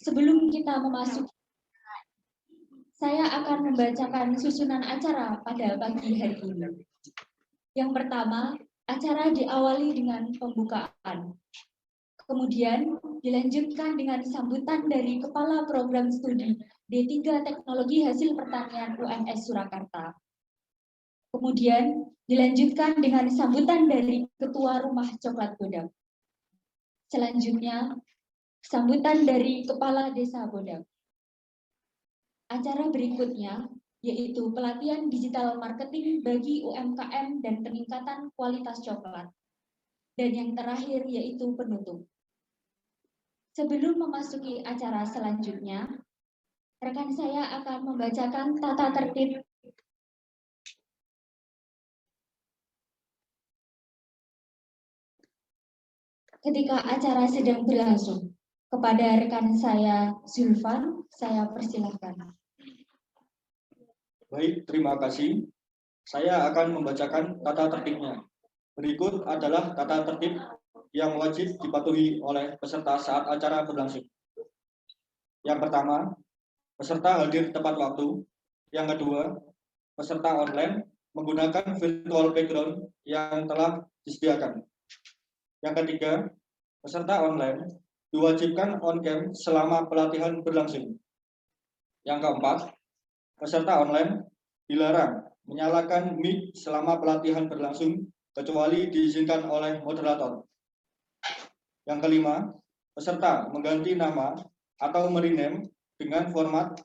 Sebelum kita memasuki, saya akan membacakan susunan acara pada pagi hari ini. Yang pertama, acara diawali dengan pembukaan. Kemudian dilanjutkan dengan sambutan dari Kepala Program Studi D3 Teknologi Hasil Pertanian UMS Surakarta. Kemudian dilanjutkan dengan sambutan dari Ketua Rumah Coklat Bodak. Selanjutnya, sambutan dari Kepala Desa Bodak. Acara berikutnya yaitu pelatihan digital marketing bagi UMKM dan peningkatan kualitas coklat. Dan yang terakhir yaitu penutup. Sebelum memasuki acara selanjutnya, rekan saya akan membacakan tata tertib ketika acara sedang berlangsung. Kepada rekan saya, Zulfan, saya persilahkan. Baik, terima kasih. Saya akan membacakan tata tertibnya. Berikut adalah tata tertib yang wajib dipatuhi oleh peserta saat acara berlangsung. Yang pertama, peserta hadir tepat waktu. Yang kedua, peserta online menggunakan virtual background yang telah disediakan. Yang ketiga, peserta online diwajibkan on-cam selama pelatihan berlangsung. Yang keempat, peserta online dilarang menyalakan mic selama pelatihan berlangsung kecuali diizinkan oleh moderator. Yang kelima, peserta mengganti nama atau merename dengan format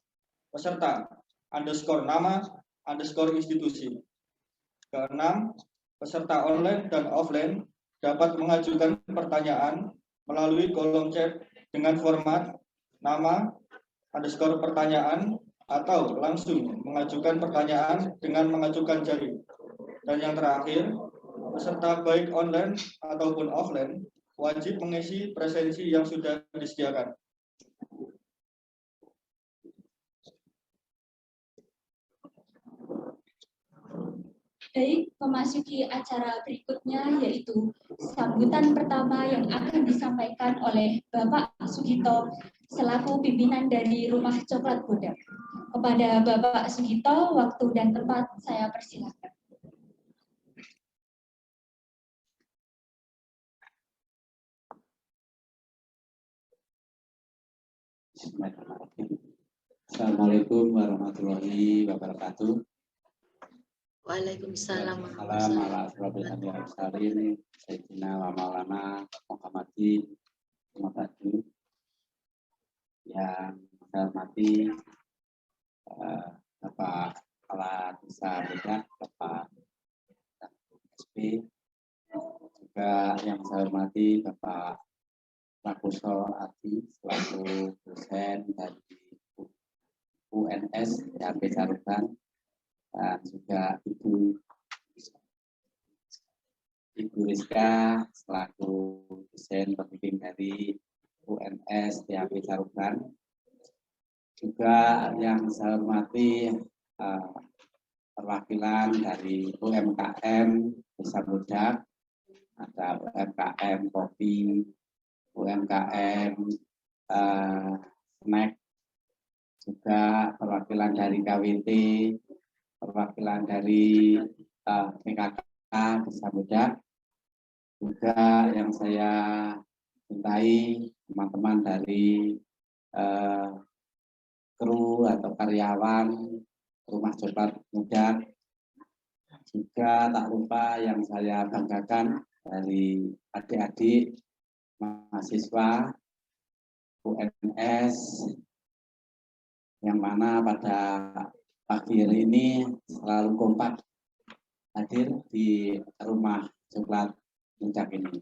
peserta underscore nama underscore institusi. Keenam, peserta online dan offline dapat mengajukan pertanyaan melalui kolom chat dengan format nama underscore pertanyaan atau langsung mengajukan pertanyaan dengan mengajukan jari. Dan yang terakhir, peserta baik online ataupun offline wajib mengisi presensi yang sudah disediakan. Baik, memasuki acara berikutnya yaitu sambutan pertama yang akan disampaikan oleh Bapak Sugito selaku pimpinan dari Rumah Coklat Bodak. Kepada Bapak Sugito, waktu dan tempat saya persilahkan. Assalamualaikum warahmatullahi wabarakatuh. Waalaikumsalam Warahmatullahi wabarakatuh. Sayyidina wa Maulana Muhammadi Muhammadi. Yang saya hormati Bapak Kepala Desa Bodak, Bapak SP, juga yang saya hormati Bapak Rakuso Adi selaku dosen dari UNS YP Caruban, dan juga Ibu Rizka selaku dosen pembimbing dari UNS YP Caruban. Juga yang saya hormati perwakilan dari UMKM Desa Bodak, ada UMKM kopi, UMKM snack, juga perwakilan dari KWT, perwakilan dari PKK Desa Bodak, juga yang saya cintai teman-teman dari kru atau karyawan Rumah Coklat Bodak, juga tak lupa yang saya banggakan dari adik-adik mahasiswa UNS yang mana pada pagi hari ini selalu kompak hadir di Rumah Coklat Bodak ini.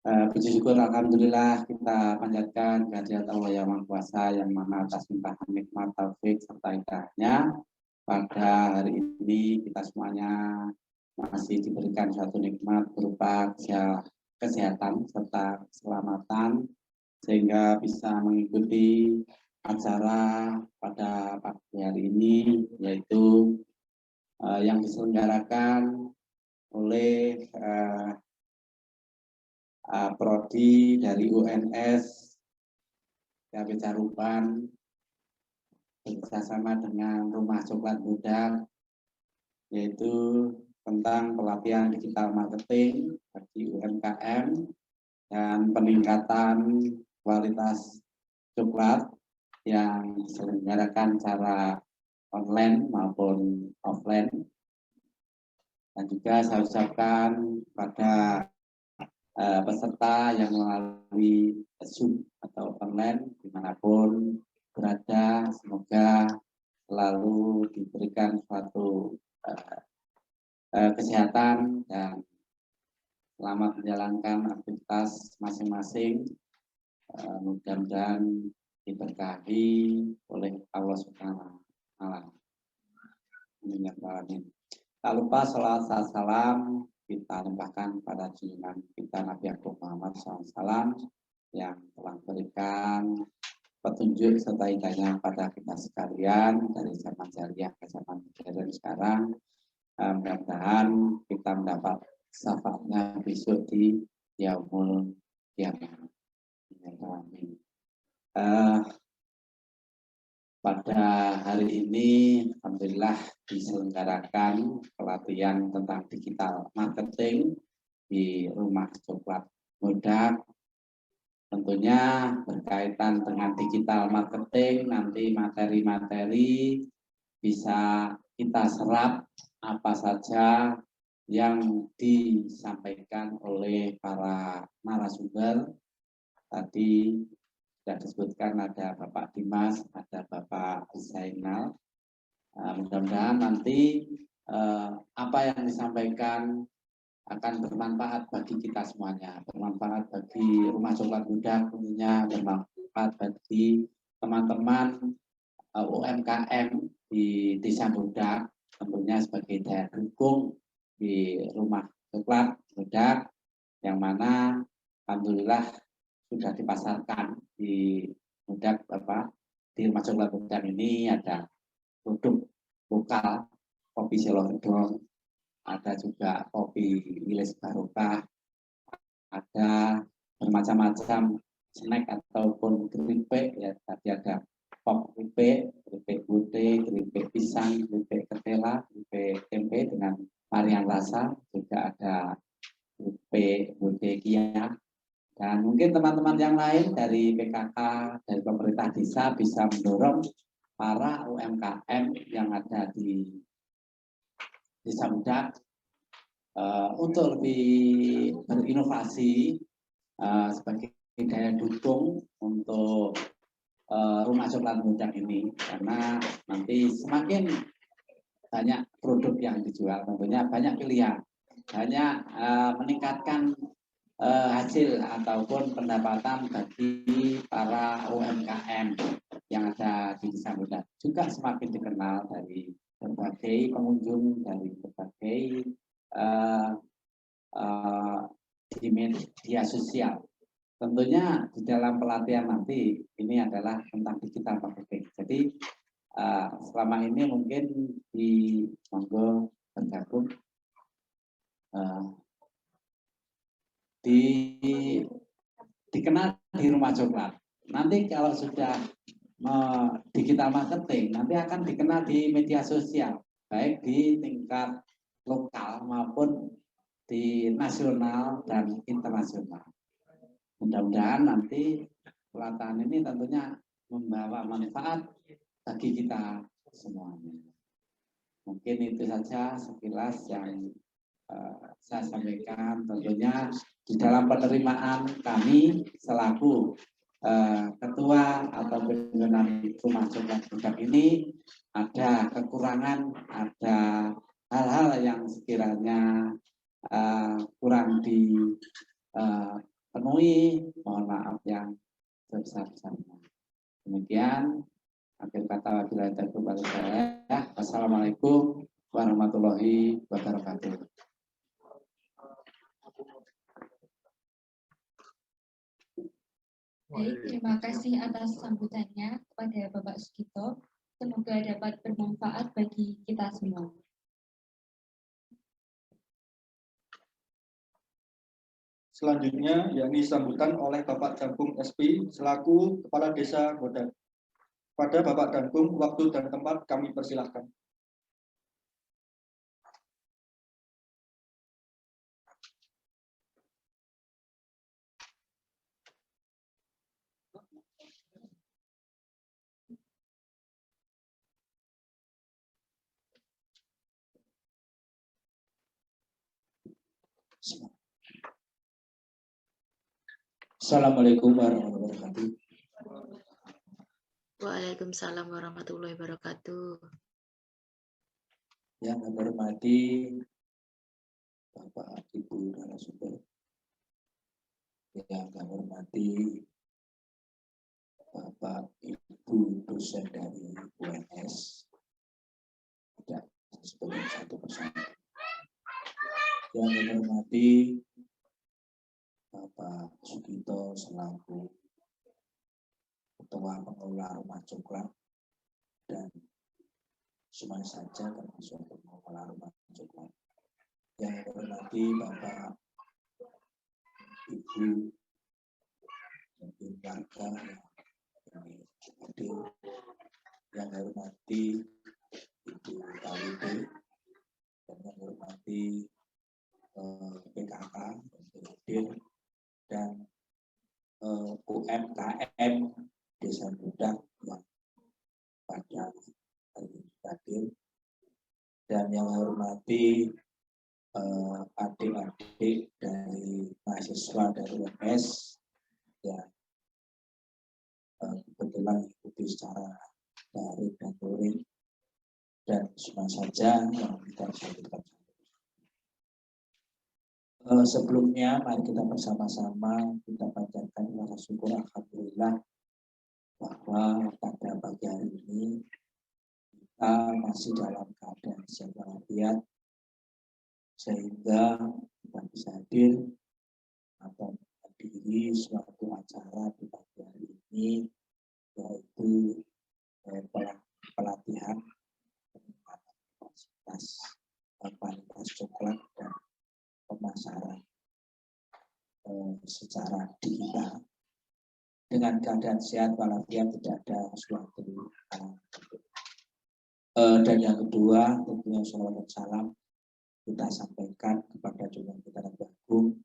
Puji syukur alhamdulillah kita panjatkan kehadirat Allah yang Maha Kuasa yang mana atas limpahan nikmat taufik serta hidayahnya pada hari ini kita semuanya masih diberikan satu nikmat berupa kesehatan serta keselamatan sehingga bisa mengikuti acara pada pagi hari ini, yaitu yang diselenggarakan oleh prodi dari UNS KP Caruban bekerjasama dengan Rumah Coklat Budak, yaitu tentang pelatihan digital marketing bagi UMKM dan peningkatan kualitas coklat yang diselenggarakan secara online maupun offline. Dan juga saya ucapkan pada peserta yang melalui Zoom atau online dimanapun berada, semoga selalu diberikan suatu kesehatan dan selamat menjalankan aktivitas masing-masing. Mudah-mudahan diberkahi oleh Allah Subhanahu wa Ta'ala. Tak lupa salawat salam kita limpahkan pada junjungan kita Nabi Muhammad SAW yang telah memberikan petunjuk serta hidayah pada kita sekalian dari zaman jahiliyah ke zaman modern sekarang. Mudah-mudahan kita mendapat syafaatnya besok di yaumul kiamat. Pada hari ini alhamdulillah diselenggarakan pelatihan tentang digital marketing di Rumah Coklat Budak. Tentunya berkaitan dengan digital marketing, nanti materi-materi bisa kita serap apa saja yang disampaikan oleh para narasumber. Tadi sudah disebutkan ada Bapak Dimas, ada Bapak Zainal. Mudah-mudahan nanti apa yang disampaikan akan bermanfaat bagi kita semuanya, bermanfaat bagi Rumah Coklat Budak, tentunya bermanfaat bagi teman-teman UMKM di Desa Budak, tentunya sebagai daya dukung di Rumah Coklat Budak, yang mana alhamdulillah sudah dipasarkan di Budak di Rumah Coklat Budak ini ada produk lokal, kopi Selo Gedong, ada juga kopi Wilis Barokah, ada bermacam-macam snack ataupun keripik, ya tadi ada pop keripik, keripik putih, keripik pisang, keripik ketela, keripik tempe dengan varian rasa, juga ada keripik budekia. Dan mungkin teman-teman yang lain dari PKK, dari pemerintah desa bisa mendorong para UMKM yang ada di Desa Budak untuk lebih berinovasi sebagai daya dukung untuk Rumah Coklat Budak ini, karena nanti semakin banyak produk yang dijual, tentunya banyak pilihan, banyak meningkatkan hasil ataupun pendapatan bagi para UMKM yang ada di Desa Budak, juga semakin dikenal dari berbagai pengunjung, dari berbagai di media sosial. Tentunya di dalam pelatihan nanti ini adalah tentang digital marketing. Jadi selama ini mungkin di monggo bergabung dikenal di Rumah Coklat. Nanti kalau sudah digital marketing, nanti akan dikenal di media sosial, baik di tingkat lokal maupun di nasional dan internasional. Mudah-mudahan nanti pelatihan ini tentunya membawa manfaat bagi kita semuanya. Mungkin itu saja sekilas yang saya sampaikan. Tentunya di dalam penerimaan kami selaku ketua atau pimpinan Rumah Coklat Budak ini ada kekurangan, ada hal-hal yang sekiranya kurang dipenuhi, mohon maaf yang sebesar-besarnya. Demikian akhir kata wabillahi taufiq wal hidayah. Wassalamualaikum warahmatullahi wabarakatuh. Baik, terima kasih atas sambutannya kepada Bapak Sugito. Semoga dapat bermanfaat bagi kita semua. Selanjutnya, yakni sambutan oleh Bapak Jangkung SP selaku Kepala Desa Godat. Pada Bapak Jangkung, waktu dan tempat kami persilahkan. Assalamualaikum warahmatullahi wabarakatuh. Waalaikumsalam warahmatullahi wabarakatuh. Yang kami hormati Bapak Ibu narasumber, yang kami hormati Bapak Ibu dosen dari UNS, tidak sebelum satu persatu. Yang kami hormati Bapak Sugito selaku Ketua Pengelola Rumah Coklat dan semuanya saja termasuk pengelola Rumah Coklat. Yang kami hormati Bapak Ibu mungkin warga yang ini hadir, yang kami hormati Ibu KWB, dan yang kami hormati PKK yang hadir, dan UMKM Desa Godat yang pada hari ini hadir, dan yang saya hormati adik-adik dari mahasiswa dari UNS yang kebetulan mengikuti secara daring dan luring, dan semua saja yang kita sampaikan. Sebelumnya, mari kita bersama-sama kita panjatkan rasa syukur alhamdulillah bahwa pada pagi hari ini kita masih dalam keadaan sehat walafiat, sehingga kita bisa hadir atau menghadiri suatu acara di pagi hari ini, yaitu pelatihan peningkatan kualitas coklat dan pemasaran secara digital. Dengan keadaan sehat walafiat, tidak ada suatu dan yang kedua tentunya sholawat dan salam kita sampaikan kepada junjungan kita yang agung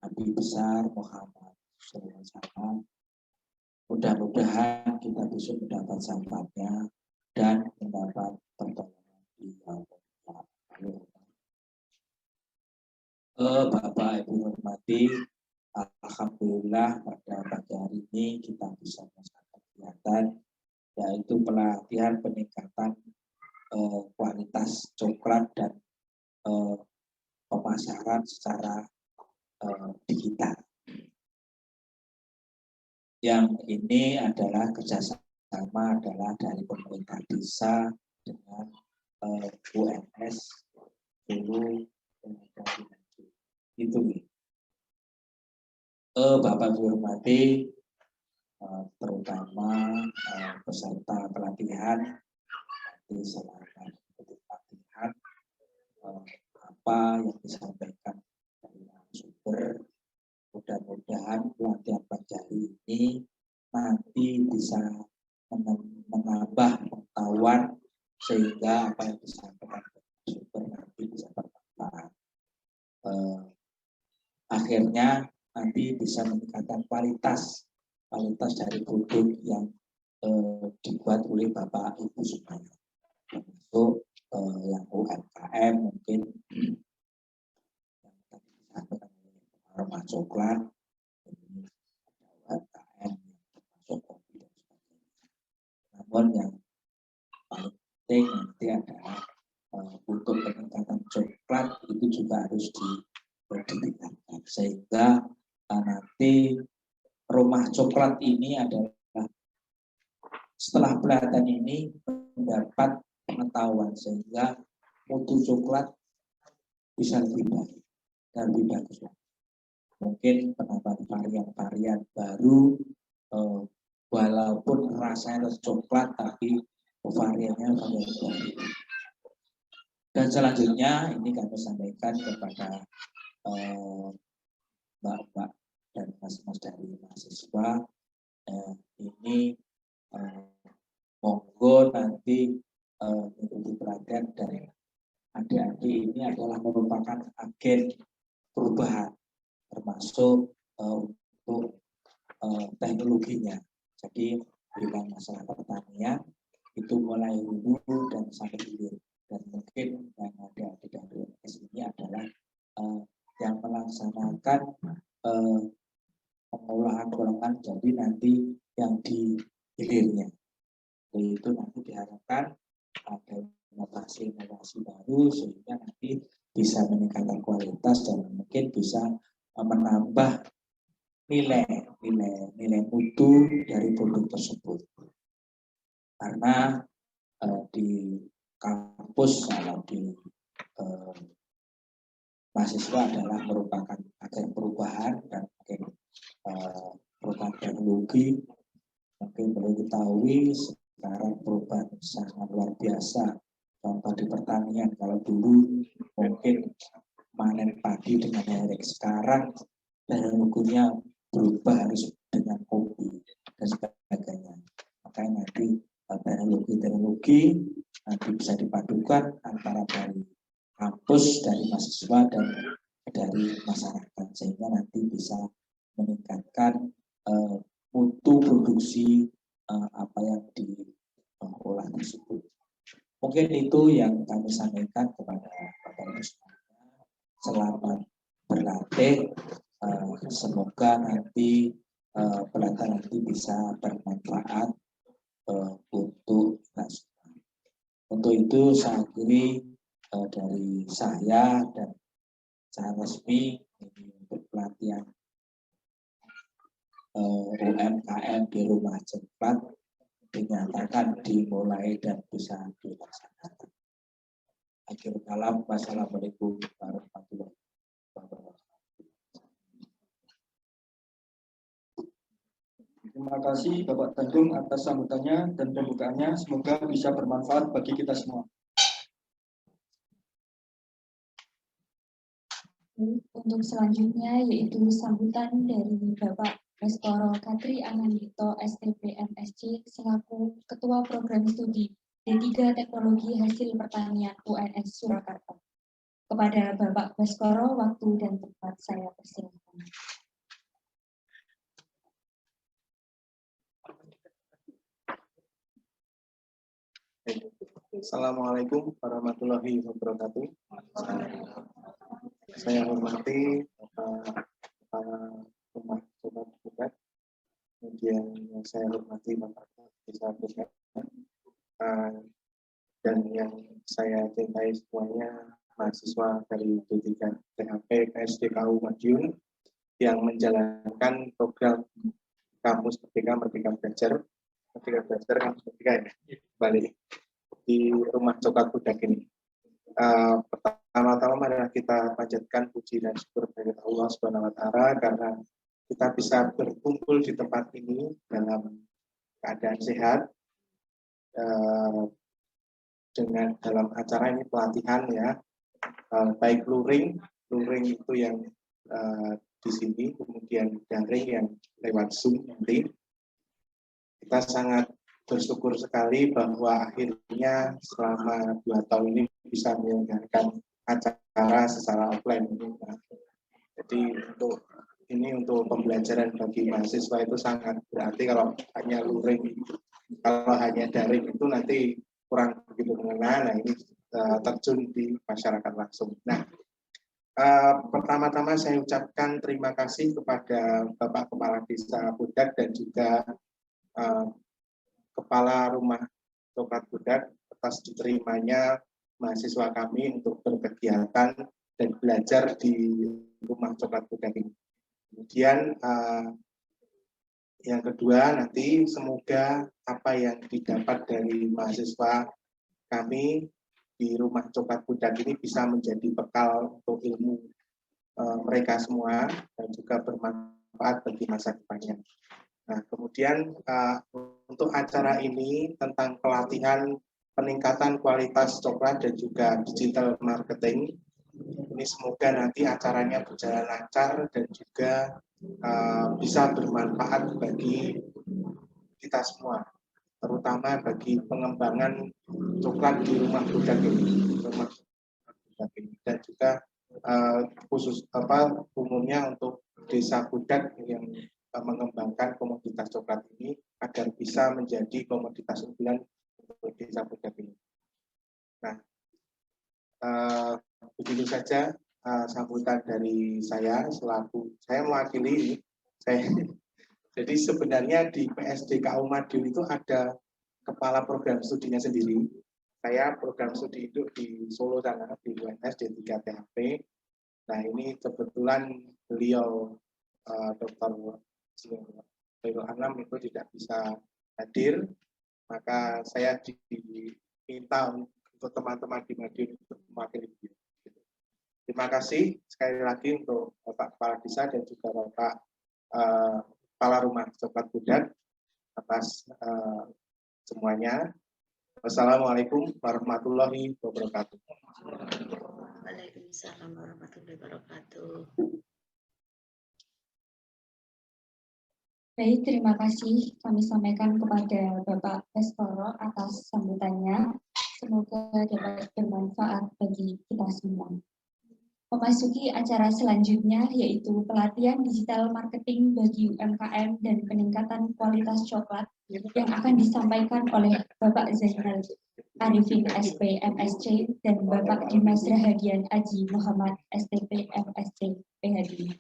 Nabi besar Muhammad SAW. Mudah-mudahan kita bisa mendapat syafaatnya dan mendapat pertolongan di Allah. Bapak Ibu hormati, alhamdulillah pada pagi hari ini kita bisa melaksanakan kegiatan yaitu pelatihan peningkatan kualitas coklat dan pemasaran secara digital. Yang ini adalah kerjasama adalah dari pemerintah desa dengan UNS Solo itu. Bapak Ibu hormati, terutama peserta pelatihan, nanti selama pelatihan apa yang disampaikan dari sumber, mudah-mudahan pelatihan pagi hari ini nanti bisa menambah pengetahuan sehingga apa yang disampaikan dari sumber nanti bisa bermanfaat. Akhirnya nanti bisa meningkatkan kualitas dari produk yang dibuat oleh Bapak Ibu semuanya, termasuk yang UMKM mungkin yang tadi disampaikan oleh Rumah Coklat, ini ada UMKM yang termasuk kopi dan sebagainya. Namun yang paling penting nanti adalah untuk peningkatan coklat itu juga harus ditingkatkan sehingga nanti rumah coklat ini adalah setelah pelatihan ini mendapat pengetahuan sehingga mutu coklat bisa lebih baik dan lebih bagus. Mungkin penambahan varian-varian baru walaupun rasanya coklat tapi variannya varian baru. Dan selanjutnya ini kami sampaikan kepada mbak-mbak dan mas-mas dari mahasiswa ini monggo nanti menjadi perhatian dari adik-adik ini adalah merupakan agen perubahan termasuk untuk teknologinya. Jadi bila masalah pertanian itu mulai hulu dan sampai hilir, dan mungkin yang ada di DWS ini adalah yang melaksanakan pengolahan golongan jadi nanti yang di hilirnya. Itu nanti diharapkan ada inovasi-inovasi baru sehingga nanti bisa meningkatkan kualitas dan mungkin bisa menambah nilai mutu dari produk tersebut. Karena di kampus kalau di mahasiswa adalah merupakan agen perubahan dan agen perubahan teknologi. Mungkin perlu diketahui sekarang perubahan sangat luar biasa. Contoh di pertanian, kalau dulu mungkin panen padi dengan herek, sekarang teknologinya berubah harus dengan kopi dan sebagainya. Makanya nanti teknologi nanti bisa dipadukan antara dari kampus, dari mahasiswa dan dari masyarakat sehingga nanti bisa meningkatkan mutu produksi apa yang diolah tersebut. Mungkin itu yang kami sampaikan kepada Bapak Ibu semuanya. Selamat berlatih. Semoga nanti pelatihan nanti bisa bermanfaat untuk kita semua. Untuk itu saya akhiri dari saya dan secara resmi ini untuk pelatihan UMKM di Rumah Coklat dinyatakan dimulai dan bisa dilaksanakan. Akhir kalam, wassalamualaikum warahmatullahi wabarakatuh. Terima kasih Bapak Tanjung atas sambutannya dan pembukaannya. Semoga bisa bermanfaat bagi kita semua. Untuk selanjutnya yaitu sambutan dari Bapak Baskoro Katri Anandito STP MSc selaku Ketua Program Studi D3 Teknologi Hasil Pertanian UNS Surakarta. Kepada Bapak Baskoro, waktu dan tempat saya persilakan. Assalamualaikum warahmatullahi wabarakatuh. Saya hormati para rumah sobat budak, kemudian saya hormati Bapak Desa Budak, dan yang saya cintai semuanya mahasiswa dari D3 THP KSDKU Madiun yang menjalankan program Kampus Merdeka Belajar Kampus Merdeka ya, balik di Rumah Coklat Budak ini. Pertama-tama adalah kita panjatkan puji dan syukur kepada Allah Subhanahu wa Ta'ala karena kita bisa berkumpul di tempat ini dalam keadaan sehat, dengan dalam acara ini pelatihan ya, baik luring itu yang di sini, kemudian daring yang lewat Zoom nanti. Kita sangat bersyukur sekali bahwa akhirnya selama 2 tahun ini bisa menyelenggarakan acara secara offline. Jadi untuk pembelajaran bagi mahasiswa itu sangat berarti. Kalau hanya luring, kalau hanya daring itu nanti kurang begitu mengena. Nah ini terjun di masyarakat langsung. Nah, pertama-tama saya ucapkan terima kasih kepada Bapak Kepala Desa Budak dan juga Kepala Rumah Coklat Budak atas diterimanya mahasiswa kami untuk berkegiatan dan belajar di Rumah Coklat Budak ini. Kemudian yang kedua, nanti semoga apa yang didapat dari mahasiswa kami di Rumah Coklat Budak ini bisa menjadi bekal untuk ilmu mereka semua dan juga bermanfaat bagi masa depannya. Nah, kemudian untuk acara ini tentang pelatihan peningkatan kualitas coklat dan juga digital marketing, Ini semoga nanti acaranya berjalan lancar dan juga bisa bermanfaat bagi kita semua, terutama bagi pengembangan coklat di rumah budak ini, dan juga umumnya untuk desa budak yang mengembangkan komoditas coklat ini agar bisa menjadi komoditas unggulan untuk desa budak ini. Nah, begitu saja sambutan dari saya selaku saya mewakili saya. Jadi sebenarnya di PSDKU Madiun itu ada kepala program studinya sendiri. Saya program studi itu di Solo sana, di UNS D3 THP. Nah ini kebetulan beliau Dr. Khairul Anam itu tidak bisa hadir, maka saya diminta untuk teman-teman di Madiun untuk mewakili beliau. Terima kasih sekali lagi untuk Bapak Kepala Desa dan juga Bapak Kepala Rumah Coklat Budak atas semuanya. Wassalamualaikum warahmatullahi wabarakatuh. Waalaikumsalam warahmatullahi wabarakatuh. Baik, terima kasih kami sampaikan kepada Bapak Peskoro atas sambutannya. Semoga dapat bermanfaat bagi kita semua. Memasuki acara selanjutnya yaitu pelatihan digital marketing bagi UMKM dan peningkatan kualitas coklat yang akan disampaikan oleh Bapak Zainal Arifin SP MSc dan Bapak Dimas Rahadian Aji Muhammad STP MSc PhD.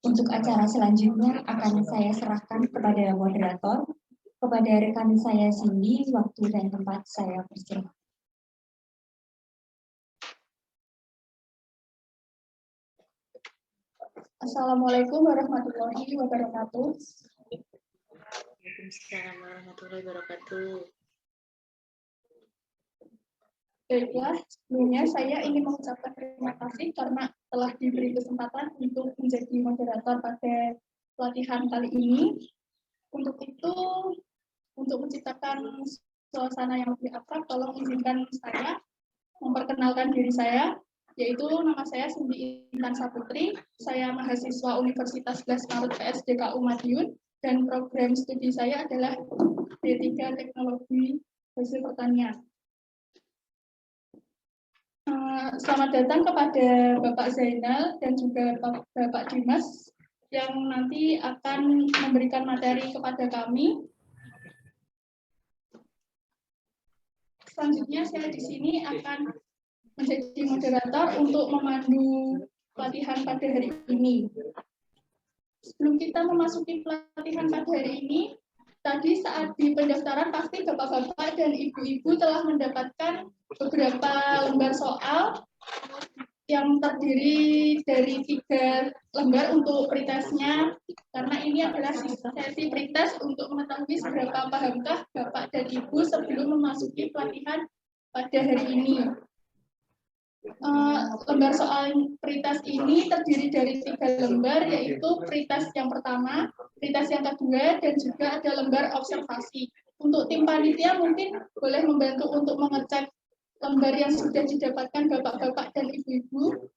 Untuk acara selanjutnya akan saya serahkan kepada moderator, kepada rekan saya Cindy, waktu dan tempat saya persilakan. Assalamualaikum warahmatullahi wabarakatuh. Waalaikumsalam warahmatullahi wabarakatuh. Baiklah, sebelumnya saya ingin mengucapkan terima kasih karena telah diberi kesempatan untuk menjadi moderator pada pelatihan kali ini. Untuk itu, untuk menciptakan suasana yang lebih akrab, tolong izinkan saya memperkenalkan diri saya, yaitu nama saya Cindy Intan Saputri. Saya mahasiswa Universitas 11 Maret PSDKU Madiun dan program studi saya adalah D3 Teknologi Hasil Pertanian. Selamat datang kepada Bapak Zainal dan juga Bapak Dimas yang nanti akan memberikan materi kepada kami. Selanjutnya saya di sini akan menjadi moderator untuk memandu pelatihan pada hari ini. Sebelum kita memasuki pelatihan pada hari ini, tadi saat di pendaftaran pasti bapak-bapak dan ibu-ibu telah mendapatkan beberapa lembar soal yang terdiri dari 3 lembar untuk pretestnya, karena ini adalah sesi pretest untuk mengetahui seberapa pahamkah bapak dan ibu sebelum memasuki pelatihan pada hari ini. Lembar soal pretest ini terdiri dari 3 lembar, yaitu pretest yang pertama, pretest yang kedua, dan juga ada lembar observasi. Untuk tim panitia mungkin boleh membantu untuk mengecek lembar yang sudah didapatkan bapak-bapak dan ibu-ibu.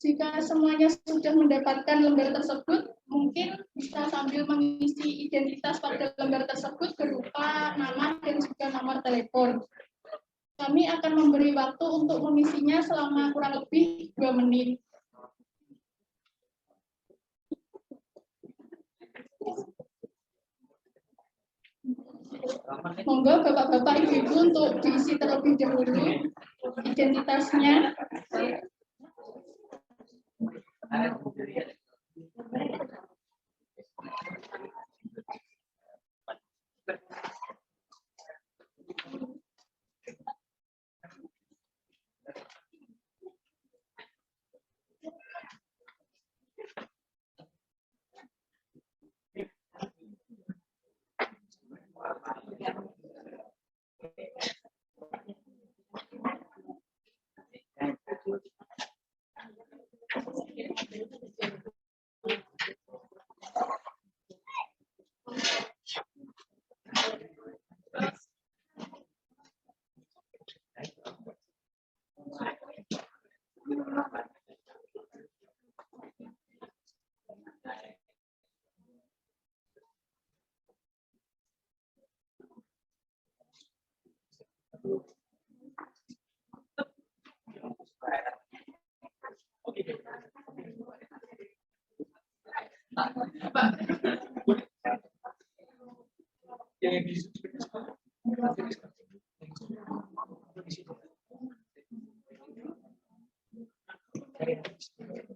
Jika semuanya sudah mendapatkan lembar tersebut, mungkin bisa sambil mengisi identitas pada lembar tersebut berupa nama dan juga nomor telepon. Kami akan memberi waktu untuk mengisinya selama kurang lebih 2 menit. Monggo bapak-bapak ibu-ibu untuk diisi terlebih dahulu identitasnya.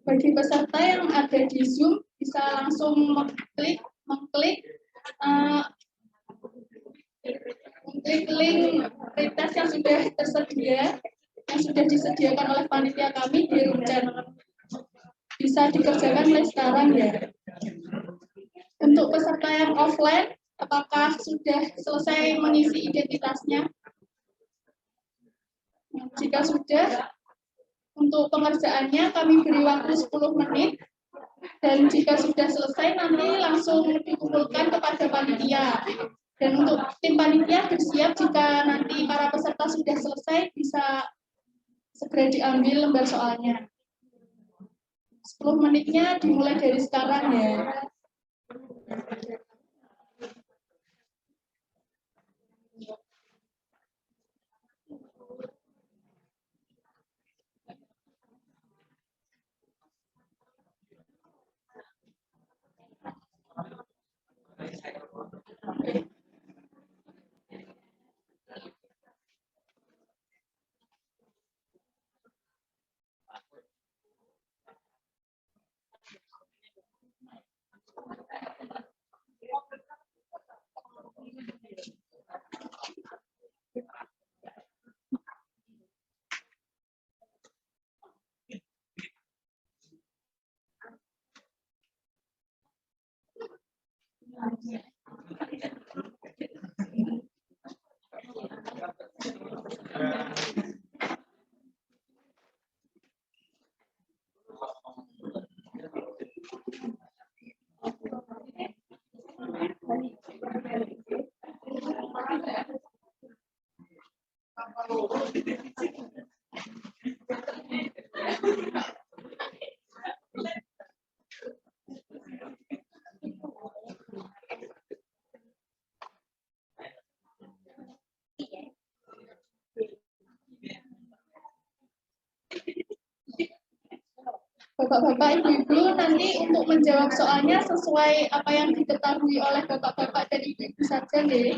Bagi peserta yang ada di Zoom bisa langsung mengklik link pretest yang sudah tersedia, yang sudah disediakan oleh panitia kami di room chat. Bisa dikerjakan mulai sekarang ya. Untuk peserta yang offline, apakah sudah selesai mengisi identitasnya? Jika sudah, untuk pengerjaannya kami beri waktu 10 menit, dan jika sudah selesai nanti langsung dikumpulkan kepada panitia. Dan untuk tim panitia bersiap jika nanti para peserta sudah selesai bisa segera diambil lembar soalnya. 10 menitnya dimulai dari sekarang ya. Bapak-bapak, ibu-ibu nanti untuk menjawab soalnya sesuai apa yang diketahui oleh bapak-bapak dan ibu-ibu saja deh.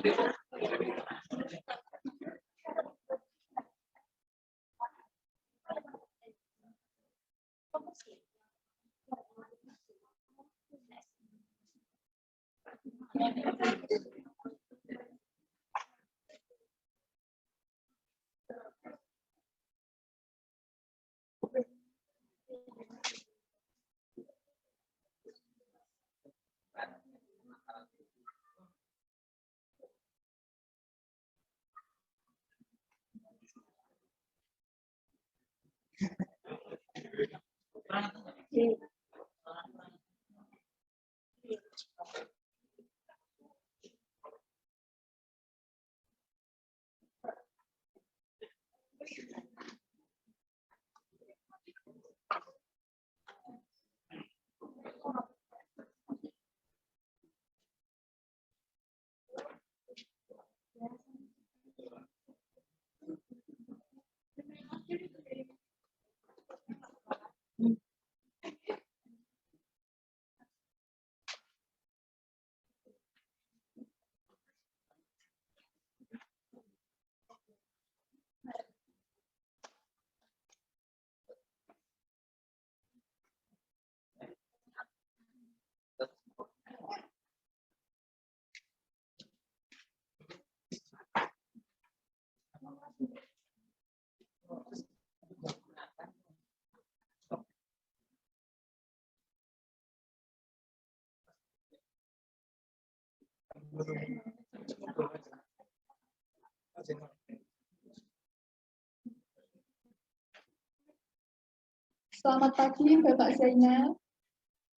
Selamat pagi Bapak Zainal.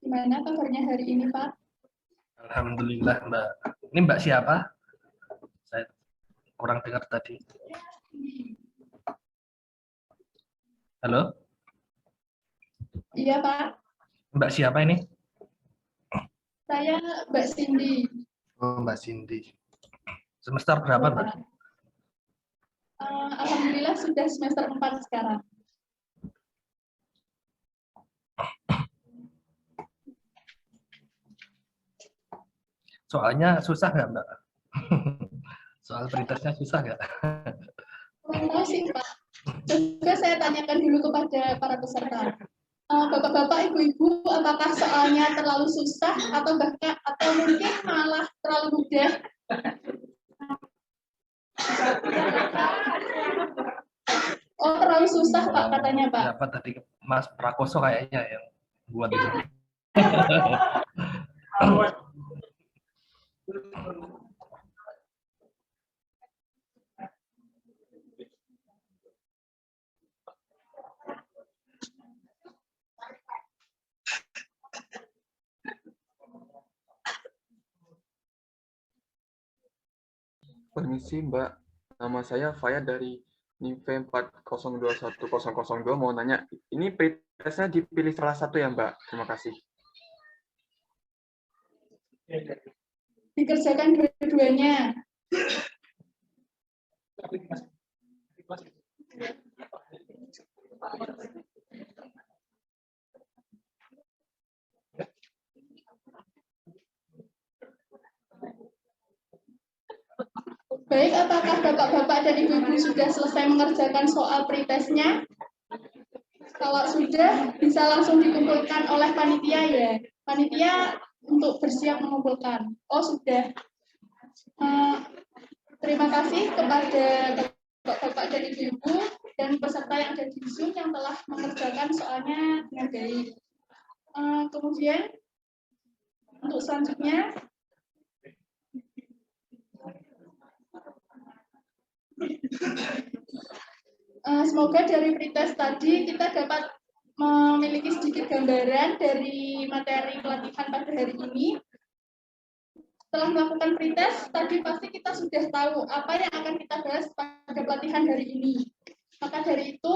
Gimana kabarnya hari ini Pak? Alhamdulillah Mbak. Ini Mbak siapa? Saya kurang dengar tadi. Halo? Iya Pak, Mbak siapa ini? saya Mbak Cindy. Oh, Mbak Cindy. Semester berapa Mbak? Alhamdulillah sudah semester 4 sekarang. Soalnya susah nggak, Mbak? Soal pretestnya susah nggak? Kurang tahu sih, Pak. Coba saya tanyakan dulu kepada para peserta. Bapak-bapak, ibu-ibu, apakah soalnya terlalu susah atau bahkan atau mungkin malah terlalu mudah? Oh, terlalu susah, Pak, katanya, Pak. Siapa tadi Mas Prakoso kayaknya yang buat itu. Permisi Mbak, nama saya Faya dari NIVE 4021002. Mau nanya, ini pretestnya dipilih salah satu ya Mbak? Terima kasih. Dikerjakan dua-duanya. Baik, apakah bapak-bapak dan ibu-ibu sudah selesai mengerjakan soal pretestnya? Kalau sudah, bisa langsung dikumpulkan oleh panitia ya. Panitia untuk bersiap mengumpulkan. Oh, sudah. Terima kasih kepada bapak-bapak dan ibu-ibu dan peserta yang ada di Zoom yang telah mengerjakan soalnya dengan baik. Kemudian, untuk selanjutnya, semoga dari pretest tadi kita dapat memiliki sedikit gambaran dari materi pelatihan pada hari ini. Setelah melakukan pretest, tadi pasti kita sudah tahu apa yang akan kita bahas pada pelatihan hari ini. Maka dari itu,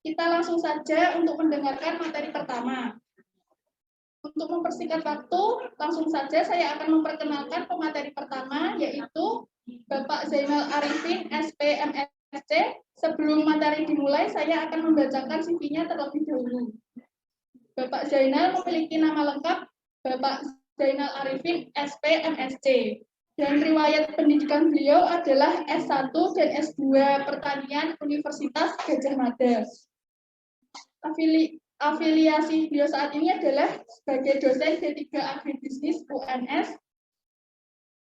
kita langsung saja untuk mendengarkan materi pertama. Untuk mempersingkat waktu, langsung saja saya akan memperkenalkan pemateri pertama, yaitu Bapak Zainal Arifin, SPMSC. Sebelum materi dimulai, saya akan membacakan CV-nya terlebih dahulu. Bapak Zainal memiliki nama lengkap Bapak Zainal Arifin, SPMSC. Dan riwayat pendidikan beliau adalah S1 dan S2 Pertanian Universitas Gadjah Mada. Afiliasi beliau saat ini adalah sebagai dosen D3 Agribisnis UNS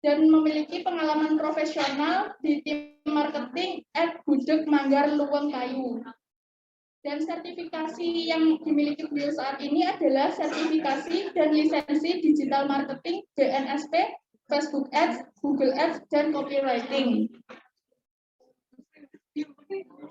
dan memiliki pengalaman profesional di tim marketing Gudeg Manggar Luweng Kayu. Dan sertifikasi yang dimiliki beliau saat ini adalah sertifikasi dan lisensi digital marketing BNSP, Facebook Ads, Google Ads, dan copywriting.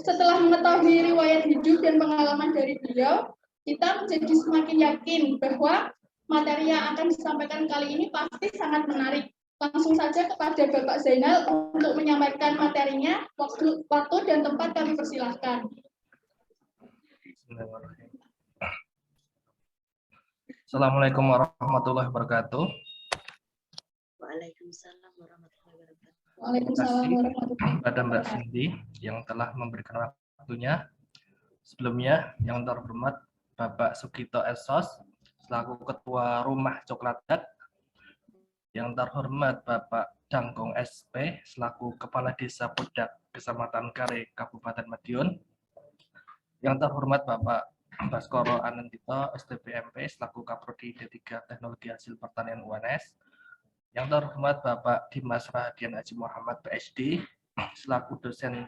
Setelah mengetahui riwayat hidup dan pengalaman dari beliau, kita menjadi semakin yakin bahwa materi yang akan disampaikan kali ini pasti sangat menarik. Langsung saja kepada Bapak Zainal untuk menyampaikan materinya, waktu dan tempat kami persilahkan. Assalamualaikum warahmatullahi wabarakatuh. Waalaikumsalam warahmatullahi wabarakatuh. Waalaikumsalam warahmatullahi wabarakatuh. Kepada Mbak Cindy yang telah memberikan waktunya. Sebelumnya, yang terhormat Bapak Sugito Esos selaku Ketua Rumah Coklat Dat, yang terhormat Bapak Dangkong SP selaku Kepala Desa Pudak Kecamatan Kare Kabupaten Madiun, yang terhormat Bapak Baskoro Anandito STPMP selaku Kaprodi D3 Teknologi Hasil Pertanian UNS, yang terhormat Bapak Dimas Rahadian Haji Muhammad PhD selaku dosen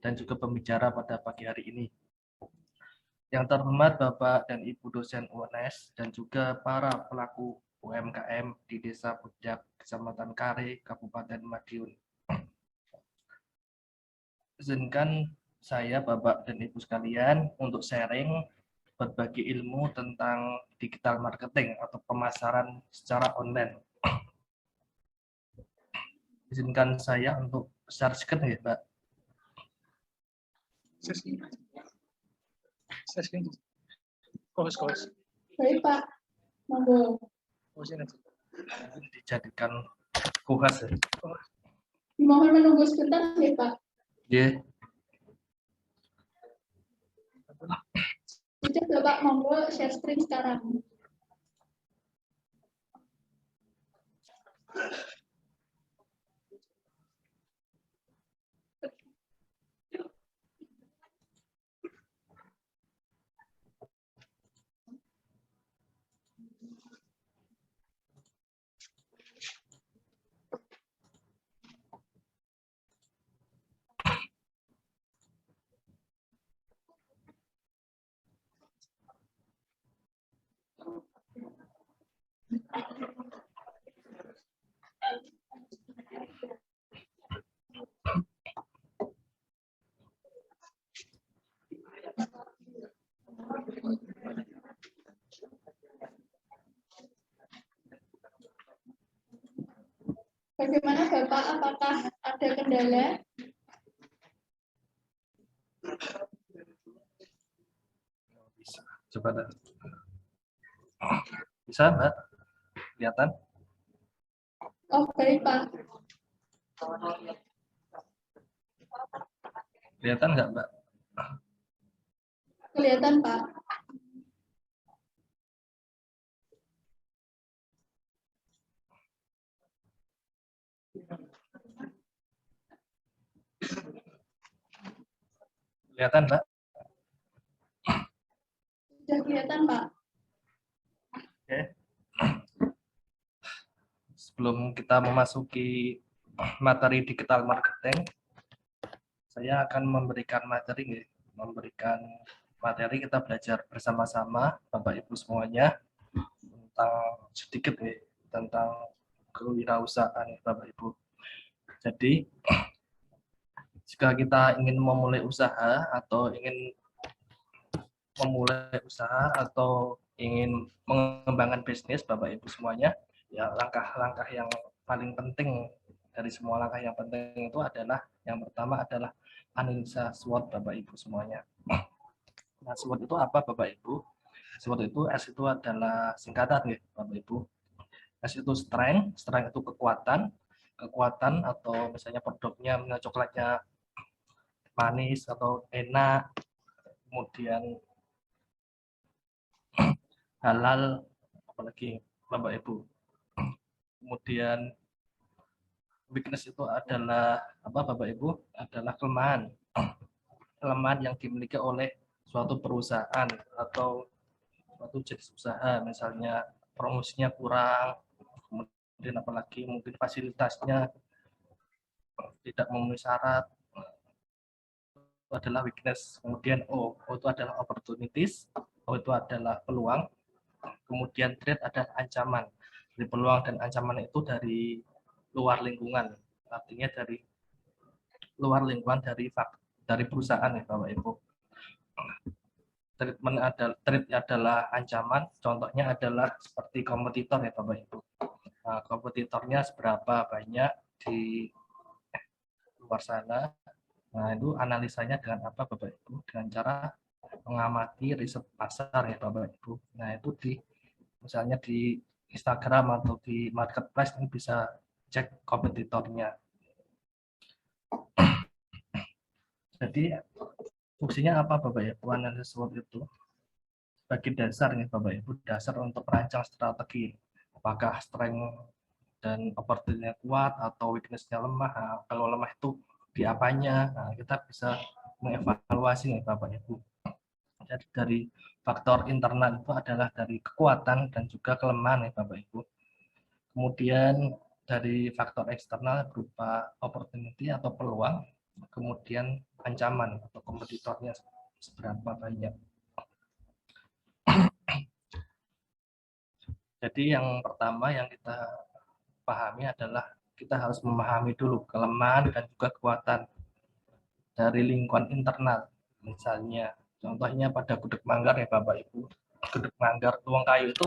dan juga pembicara pada pagi hari ini. Yang terhormat Bapak dan Ibu dosen UNS dan juga para pelaku UMKM di Desa Pudak Kecamatan Kare Kabupaten Madiun. Izinkan saya, Bapak dan Ibu sekalian, untuk sharing berbagi ilmu tentang digital marketing atau pemasaran secara online. Izinkan saya untuk share screen ya, Mbak. Baik, Pak. Monggo. Dijadikan kuhas ya. Dimohon menunggu sebentar ya, Pak. Yeah. Sudah, Bapak, monggo share screen sekarang. Bagaimana Bapak? Apakah ada kendala? Bisa. Coba Mbak. Bisa Mbak? Kelihatan? Oh, baik Pak. Kelihatan nggak Mbak? Kelihatan Pak. Kelihatan Mbak? Sudah kelihatan Pak. Oke. Sebelum kita memasuki materi digital marketing, saya akan memberikan materi kita belajar bersama-sama Bapak Ibu semuanya tentang sedikit tentang kewirausahaan Bapak Ibu. Jadi jika kita ingin memulai usaha atau ingin mengembangkan bisnis Bapak Ibu semuanya, ya langkah-langkah yang paling penting dari semua langkah yang penting itu adalah yang pertama adalah analisa SWOT Bapak Ibu semuanya. Nah, SWOT itu apa Bapak Ibu? SWOT itu S itu adalah singkatan ya Bapak Ibu. S itu strength itu kekuatan atau misalnya produknya coklatnya manis atau enak, kemudian halal, apalagi Bapak Ibu. Kemudian weakness itu adalah apa Bapak Ibu? Adalah kelemahan yang dimiliki oleh suatu perusahaan atau suatu jenis usaha, misalnya promosinya kurang, kemudian apalagi mungkin fasilitasnya tidak memenuhi syarat, itu adalah weakness. Kemudian O itu adalah opportunities, O itu adalah peluang, kemudian threat adalah ancaman. Jadi peluang dan ancaman itu dari luar lingkungan, artinya dari luar lingkungan dari perusahaan ya Bapak Ibu. Threat adalah ancaman, contohnya adalah seperti kompetitor ya Bapak Ibu. Nah, kompetitornya seberapa banyak di luar sana. Nah, itu analisanya dengan apa Bapak Ibu? Dengan cara mengamati riset pasar ya Bapak Ibu. Nah, itu misalnya di Instagram atau di marketplace ini bisa cek kompetitornya. Jadi fungsinya apa Bapak Ibu? Analisis SWOT itu sebagai dasar nih Bapak Ibu, dasar untuk merancang strategi. Apakah strength dan opportunity-nya kuat atau weakness-nya lemah. Nah, kalau lemah itu di apanya? Nah, kita bisa mengevaluasi nih Bapak Ibu. Jadi dari faktor internal itu adalah dari kekuatan dan juga kelemahan nih Bapak Ibu. Kemudian dari faktor eksternal berupa opportunity atau peluang, kemudian ancaman atau kompetitornya seberapa banyak. Jadi yang pertama yang kita pahami adalah kita harus memahami dulu kelemahan dan juga kekuatan dari lingkungan internal. Misalnya, contohnya pada gudeg manggar ya Bapak Ibu. Gudeg manggar Tuang Kayu itu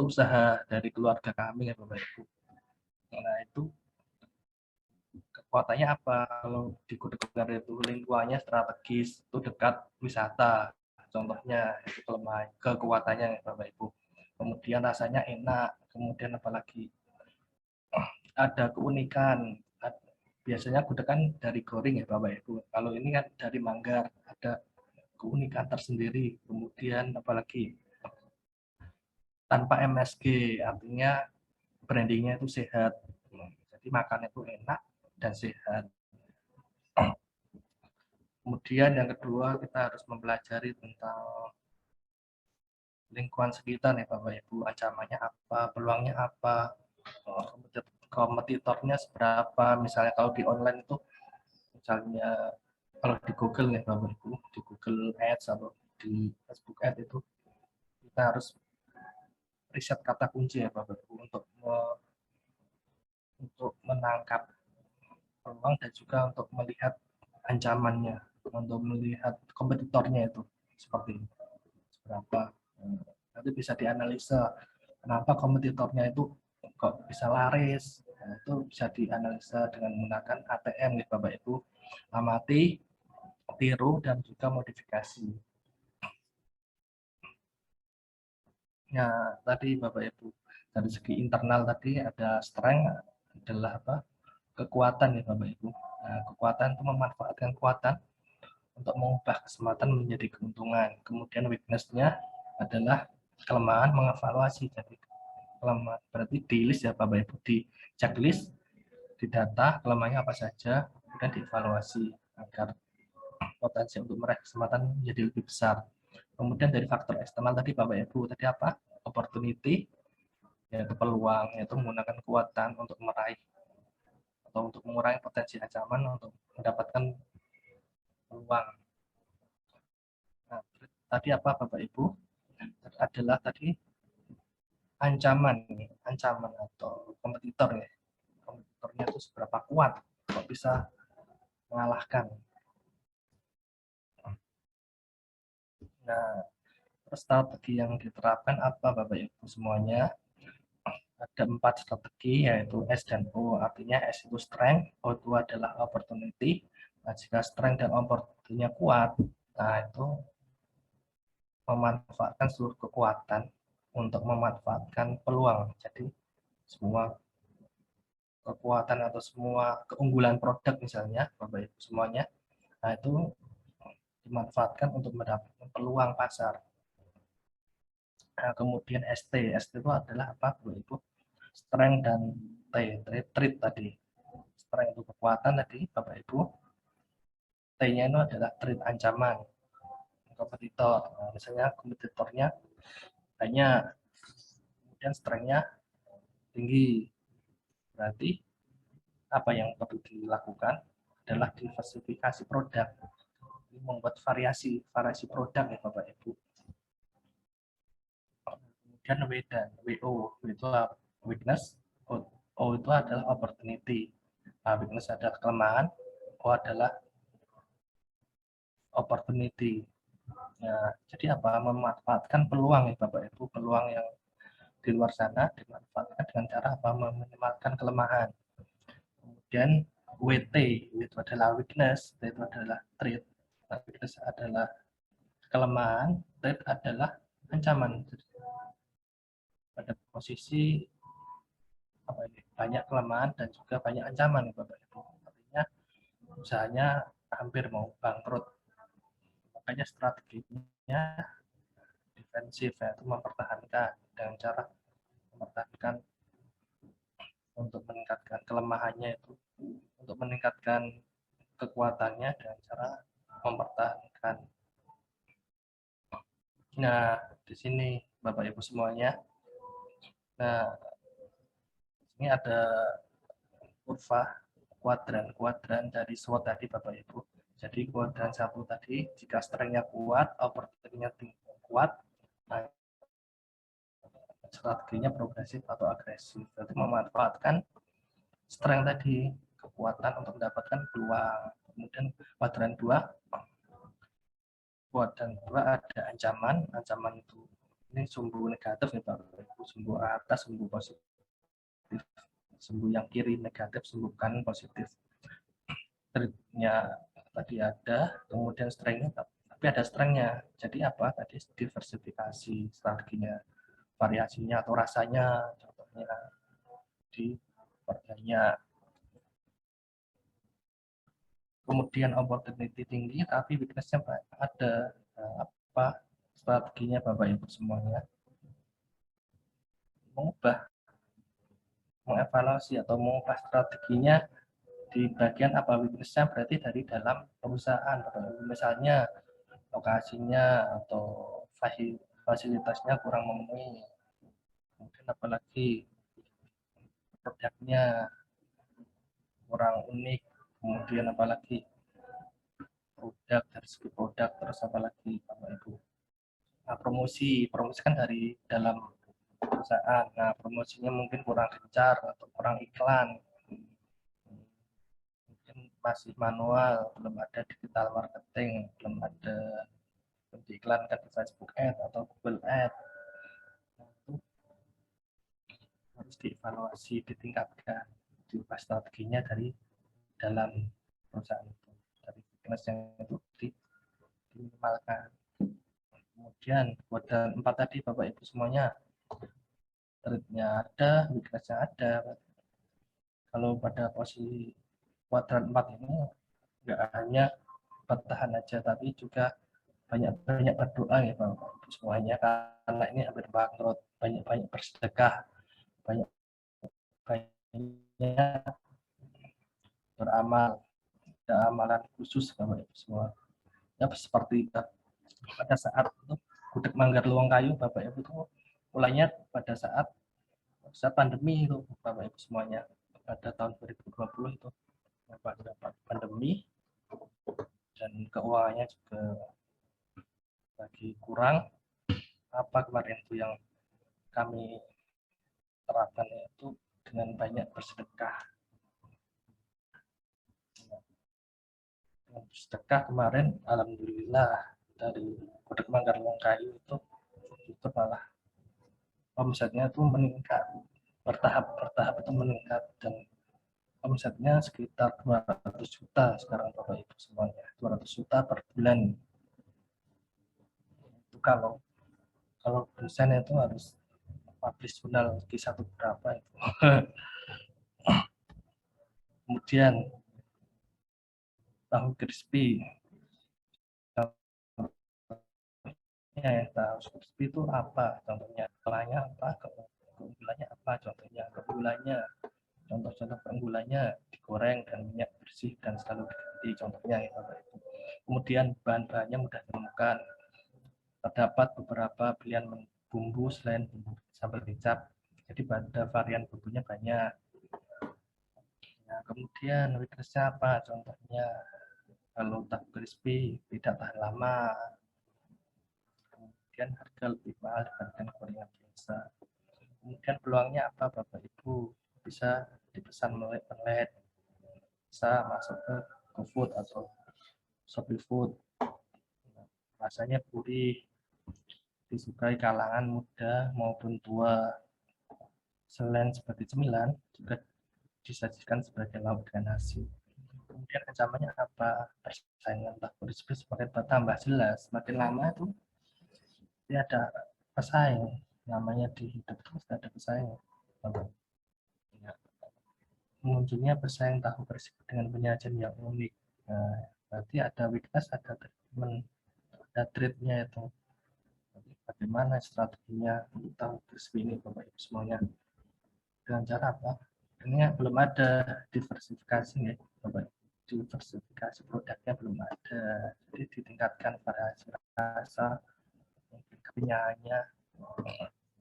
usaha dari keluarga kami ya Bapak Ibu. Nah itu kekuatannya apa? Kalau di gudeg manggar itu lingkungannya strategis, itu dekat wisata. Contohnya itu kelemahan, kekuatannya ya Bapak Ibu. Kemudian rasanya enak, kemudian apalagi ada keunikan. Biasanya gudeg kan dari goreng ya Bapak Ibu. Kalau ini kan dari manggar, ada keunikan tersendiri. Kemudian apalagi tanpa MSG, artinya brandingnya itu sehat. Jadi makannya itu enak dan sehat. Kemudian yang kedua kita harus mempelajari tentang lingkungan sekitar ya Bapak Ibu, ancamannya apa, peluangnya apa, kompetitornya seberapa. Misalnya kalau di online itu, misalnya kalau di Google nih Bapak Ibu, di Google Ads atau di Facebook Ads itu kita harus riset kata kunci ya Bapak Ibu untuk menangkap peluang dan juga untuk melihat ancamannya, untuk melihat kompetitornya itu seperti seberapa. Nanti bisa dianalisa kenapa kompetitornya itu kok bisa laris. Nah, itu bisa dianalisa dengan menggunakan ATM nih Bapak Ibu, amati, tiru, dan juga modifikasi. Nah, tadi Bapak Ibu, dari segi internal tadi ada strength adalah apa? Kekuatan ya Bapak Ibu. Nah, kekuatan itu memanfaatkan kekuatan untuk mengubah kesempatan menjadi keuntungan. Kemudian weakness-nya adalah kelemahan mengevaluasi. Jadi kelemahan berarti di list ya Bapak Ibu, di checklist, di data kelemahannya apa saja, kemudian dievaluasi agar potensi untuk meraih kesempatan menjadi lebih besar. Kemudian dari faktor eksternal tadi Bapak Ibu, tadi apa? Opportunity, yaitu peluang, yaitu menggunakan kekuatan untuk meraih atau untuk mengurangi potensi ancaman untuk mendapatkan peluang. Nah, tadi apa Bapak Ibu? Adalah tadi ancaman atau kompetitor ya. Kompetitornya itu seberapa kuat, kok bisa mengalahkan. Nah, terus strategi yang diterapkan apa Bapak Ibu semuanya? Ada 4 strategi, yaitu S dan O. Artinya S itu strength, O itu adalah opportunity. Nah, jika strength dan opportunity-nya kuat, nah itu memanfaatkan seluruh kekuatan untuk memanfaatkan peluang. Jadi semua kekuatan atau semua keunggulan produk misalnya, Bapak Ibu semuanya, nah itu dimanfaatkan untuk mendapatkan peluang pasar. Nah, kemudian ST itu adalah apa Bapak Ibu? Strength dan trait tadi. Strength itu kekuatan tadi Bapak Ibu. T-nya itu adalah trait ancaman kompetitor. Nah, misalnya kompetitornya banyak, kemudian strength-nya tinggi. Berarti apa yang perlu dilakukan adalah diversifikasi produk, membuat variasi produk ya Bapak Ibu. Kemudian W dan WO itu weakness, O itu adalah opportunity. Nah, weakness adalah kelemahan, O adalah opportunity. Ya, jadi apa? Memanfaatkan peluang ya Bapak Ibu, peluang yang di luar sana dimanfaatkan dengan cara apa? Meminimalkan kelemahan. Kemudian WT itu adalah weakness, T itu adalah trait. Weakness adalah kelemahan, trait adalah ancaman. Pada posisi apa ini, banyak kelemahan dan juga banyak ancaman Bapak Ibu. Artinya usahanya hampir mau bangkrut. Makanya strateginya defensif, yaitu mempertahankan dengan cara mempertahankan untuk meningkatkan kelemahannya itu, untuk meningkatkan kekuatannya dengan cara mempertahankan. Nah, di sini Bapak Ibu semuanya. Nah, ini ada kurva kuadran dari SWOT tadi Bapak Ibu. Jadi kuadran 1 tadi, jika strength-nya kuat, opportunity-nya kuat, nah, strateginya progresif atau agresif. Jadi memanfaatkan strength tadi, kekuatan untuk mendapatkan peluang. Kemudian kuadran 2 ada ancaman itu ini sumbu negatif ya Bapak Ibu, sumbu atas, sumbu positif, sumbu yang kiri negatif, sumbu kanan positif. Trait-nya tadi ada, kemudian strength-nya, tapi ada strength-nya. Jadi apa tadi? Diversifikasi strateginya, variasinya atau rasanya, contohnya diperbanyak. Kemudian opportunity tinggi, tapi weakness-nya ada. Nah, apa strateginya Bapak Ibu semuanya? Mengevaluasi atau mengubah strateginya di bagian apa weakness-nya, berarti dari dalam perusahaan. Misalnya lokasinya atau fasilitasnya kurang memenuhi, mungkin apalagi produknya kurang unik, kemudian apalagi dari segi produk, terus apalagi Bapak Ibu. Nah, promosi kan dari dalam perusahaan. Nah, promosinya mungkin kurang gencar atau kurang iklan, mungkin masih manual, belum ada digital marketing, belum diiklankan di Facebook Ad atau Google Ad. Nah, itu harus dievaluasi, ditingkatkan, diubah strateginya dari dalam perusahaan itu, dari weakness yang itu diminimalkan. Kemudian kuadran 4 tadi Bapak Ibu semuanya, threat-nya ada, weakness-nya ada. Kalau pada posisi kuadran 4 ini nggak hanya bertahan aja, tapi juga banyak berdoa ya Bapak Ibu semuanya, karena ini hampir bangkrut, banyak bersedekah, banyak beramal, ada amalan khusus Bapak Ibu semua. Ya seperti pada saat itu gudeg manggar luang kayu Bapak Ibu itu mulainya pada saat pandemi itu Bapak Ibu semuanya, pada tahun 2020 itu pada pandemi dan keuangannya juga lagi kurang. Apa kemarin itu yang kami terapkan, yaitu dengan banyak bersedekah. Dengan bersedekah kemarin alhamdulillah dari gudeg manggar luang kayu itu malah omsetnya itu meningkat, bertahap itu meningkat, dan omsetnya sekitar 200 juta sekarang Bapak Ibu semuanya, 200 juta per bulan. Itu kalau dosen itu harus publish jurnal kisah berapa itu. Kemudian tahu crispy, ya tahu crispy itu apa contohnya, kelanya apa, keunggulannya apa contohnya, keunggulannya, contoh-contoh keunggulannya digoreng dan minyak bersih dan selalu diganti contohnya ya Bapak Ibu. Kemudian bahan-bahannya mudah ditemukan, terdapat beberapa pilihan bumbu selain bumbu sambal kecap, jadi pada varian bumbunya banyak. Nah, kemudian weakness-nya apa contohnya, kalau tahu crispy tidak tahan lama, kemudian harga lebih mahal dibandingkan gorengan biasa. Kemudian peluangnya apa Bapak Ibu, bisa dipesan melalui online, bisa masuk ke GoFood atau Shopee Food. Rasanya gurih, disukai kalangan muda maupun tua. Selain sebagai cemilan, juga disajikan sebagai lauk dengan nasi. Kemudian ancamannya apa? Persaingan tahu crispy semakin bertambah jelas, semakin lama itu dia ada pesaing, namanya di hidup terus ada pesaing. Munculnya pesaing tahu crispy dengan penyajian yang unik. Nah, berarti ada weakness, ada treatment, ada treatnya itu. Bagaimana strateginya untuk tahu crispy ini Bapak Ibu semuanya? Dengan cara apa? Ini belum ada diversifikasi ya Bapak Ibu. Diversifikasi produknya belum ada, jadi ditingkatkan variasi rasa, mungkin kepenyahannya,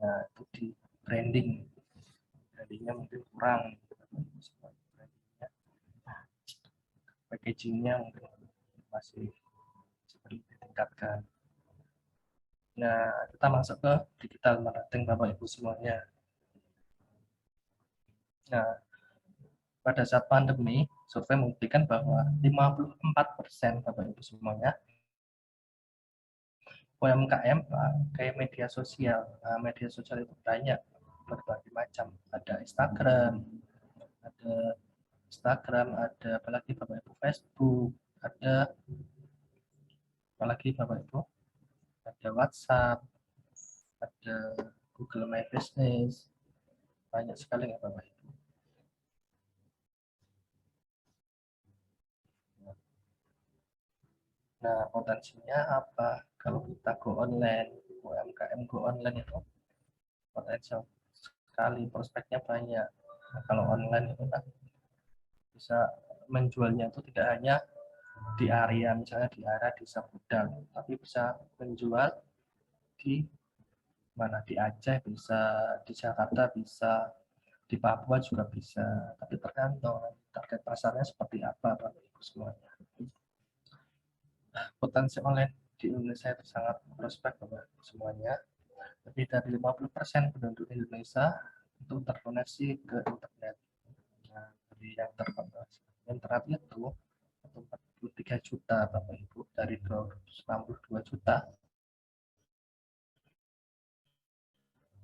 nah itu di brandingnya mungkin kurang, packagingnya mungkin masih perlu ditingkatkan. Nah, kita masuk ke digital marketing Bapak Ibu semuanya. Nah, pada saat pandemi, survei membuktikan bahwa 54% Bapak Ibu semuanya UMKM kayak media sosial. Nah, media sosial itu banyak, berbagai macam. Ada Instagram, ada apalagi Bapak Ibu Facebook, ada apalagi Bapak Ibu, ada WhatsApp, ada Google My Business, banyak sekali ya Bapak Ibu. Nah, potensinya apa? Kalau kita go online, UMKM go online itu potensial sekali, prospeknya banyak. Nah, kalau online itu kan bisa menjualnya itu tidak hanya di area, misalnya di area desa Budal, tapi bisa menjual di mana, di Aceh bisa, di Jakarta bisa, di Papua juga bisa, tapi tergantung target pasarnya seperti apa Bapak Ibu semuanya. Potensi online di Indonesia itu sangat prospek Bapak Ibu semuanya. Lebih dari 50% penduduk Indonesia itu terkoneksi ke internet. Nah, dari yang terkoneksi internet itu 43 juta Bapak Ibu dari 262 juta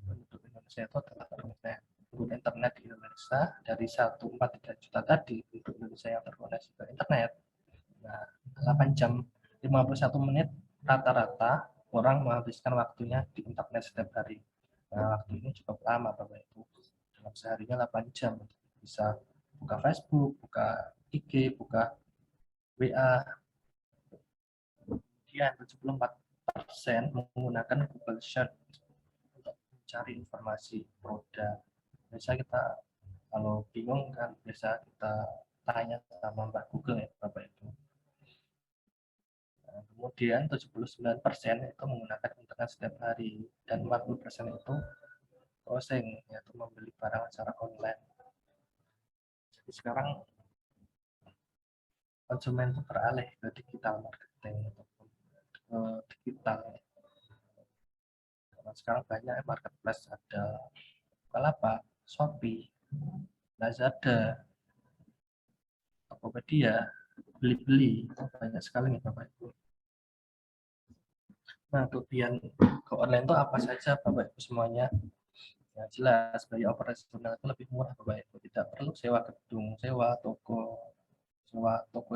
penduduk Indonesia itu telah terkoneksi. pengguna internet di Indonesia dari 1,3 juta tadi untuk Indonesia yang terkoneksi ke internet. Nah, 8 jam 51 menit rata-rata orang menghabiskan waktunya di internet setiap hari. Nah, waktu ini cukup lama Bapak Ibu. Dalam seharinya 8 jam bisa buka Facebook, buka IG, buka WA. Kemudian 74% menggunakan Google Search untuk mencari informasi produk. Biasa kita kalau bingung kan biasa kita tanya sama Mbak Google ya Bapak Ibu. Nah, kemudian 79% itu menggunakan internet setiap hari dan 40% itu browsing, yaitu membeli barang secara online. Jadi sekarang konsumen itu beralih ke digital marketing ataupun ke digital. Karena sekarang banyak marketplace, ada Bukalapak, Shopee, Lazada, Tokopedia, Blibli, banyak sekali nih Bapak Ibu. Nah, kelebihan ke online itu apa saja Bapak Ibu semuanya? Ya, jelas biaya operasional itu lebih murah Bapak Ibu, tidak perlu sewa gedung, sewa toko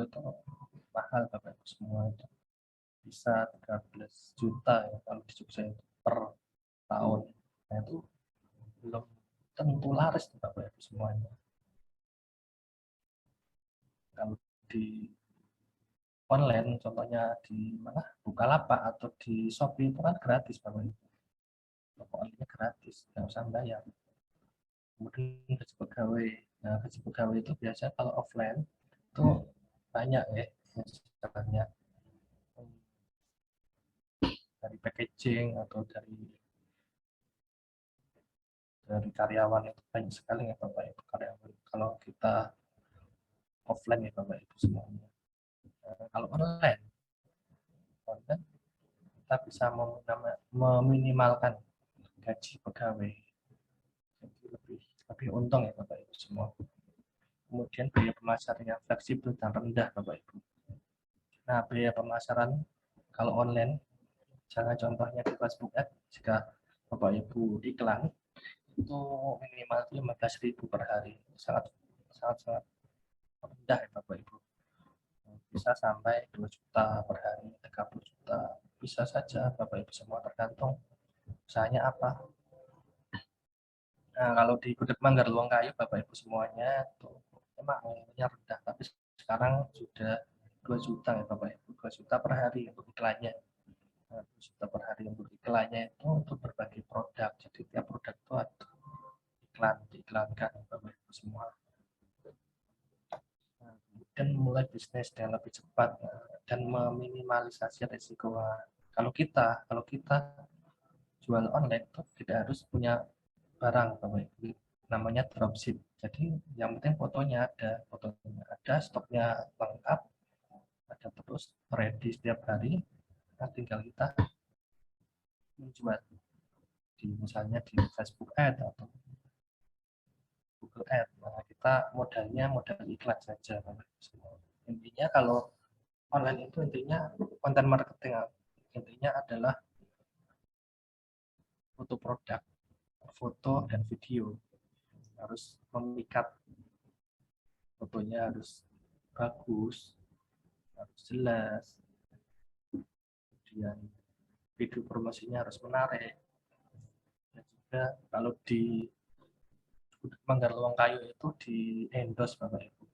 itu mahal Bapak Ibu semua itu. Bisa 13 juta ya kalau di Jogja itu per tahun. Nah, itu belum tentu laris Bapak Ibu semuanya. Kalau di online contohnya di mana Bukalapak atau di Shopee itu kan gratis Bapak Ibu. Pokoknya gratis, nggak usah bayar. Kemudian gaji pegawai. Nah, gaji pegawai itu biasanya kalau offline itu banyak ya, misalnya dari packaging atau dari karyawan itu banyak sekali ya Bapak Ibu karyawan. Kalau kita offline ya Bapak Ibu semuanya. Nah, kalau online kita bisa meminimalkan gaji pegawai. Jadi lebih untung ya Bapak Ibu semua. Kemudian biaya pemasaran yang fleksibel dan rendah Bapak Ibu. Nah, biaya pemasaran kalau online, misalnya contohnya di Facebook Ads, jika Bapak Ibu iklan itu minimal 15.000 per hari, sangat rendah ya Bapak Ibu. Bisa sampai 2 juta per hari, 30 juta, bisa saja Bapak Ibu semua, tergantung usahanya apa. Nah, kalau di Gudeg Manggar Luang Kayu Bapak Ibu semuanya itu memang rendah, tapi sekarang sudah 2 juta ya Bapak Ibu, 2 juta per hari untuk iklannya. 2 juta per hari untuk iklannya itu untuk berbagai produk, jadi tiap produk itu ada diiklankan Bapak Ibu semua. Nah, kemudian mulai bisnis dengan lebih cepat dan meminimalisasi risiko. Kalau kita jual online itu tidak harus punya barang Bapak Ibu, namanya dropship. Jadi yang penting fotonya ada, stoknya lengkap, ada terus ready setiap hari. Nah, tinggal kita menjual misalnya di Facebook Ad atau Google Ad. Nah, kita modalnya modal iklan saja. Intinya kalau online itu intinya konten marketing. Intinya adalah foto produk, foto dan video. Harus memikat, fotonya harus bagus, harus jelas. Kemudian video promosinya harus menarik. Dan juga kalau di Manggar Luang Kayu itu di endorse Bapak Ibu.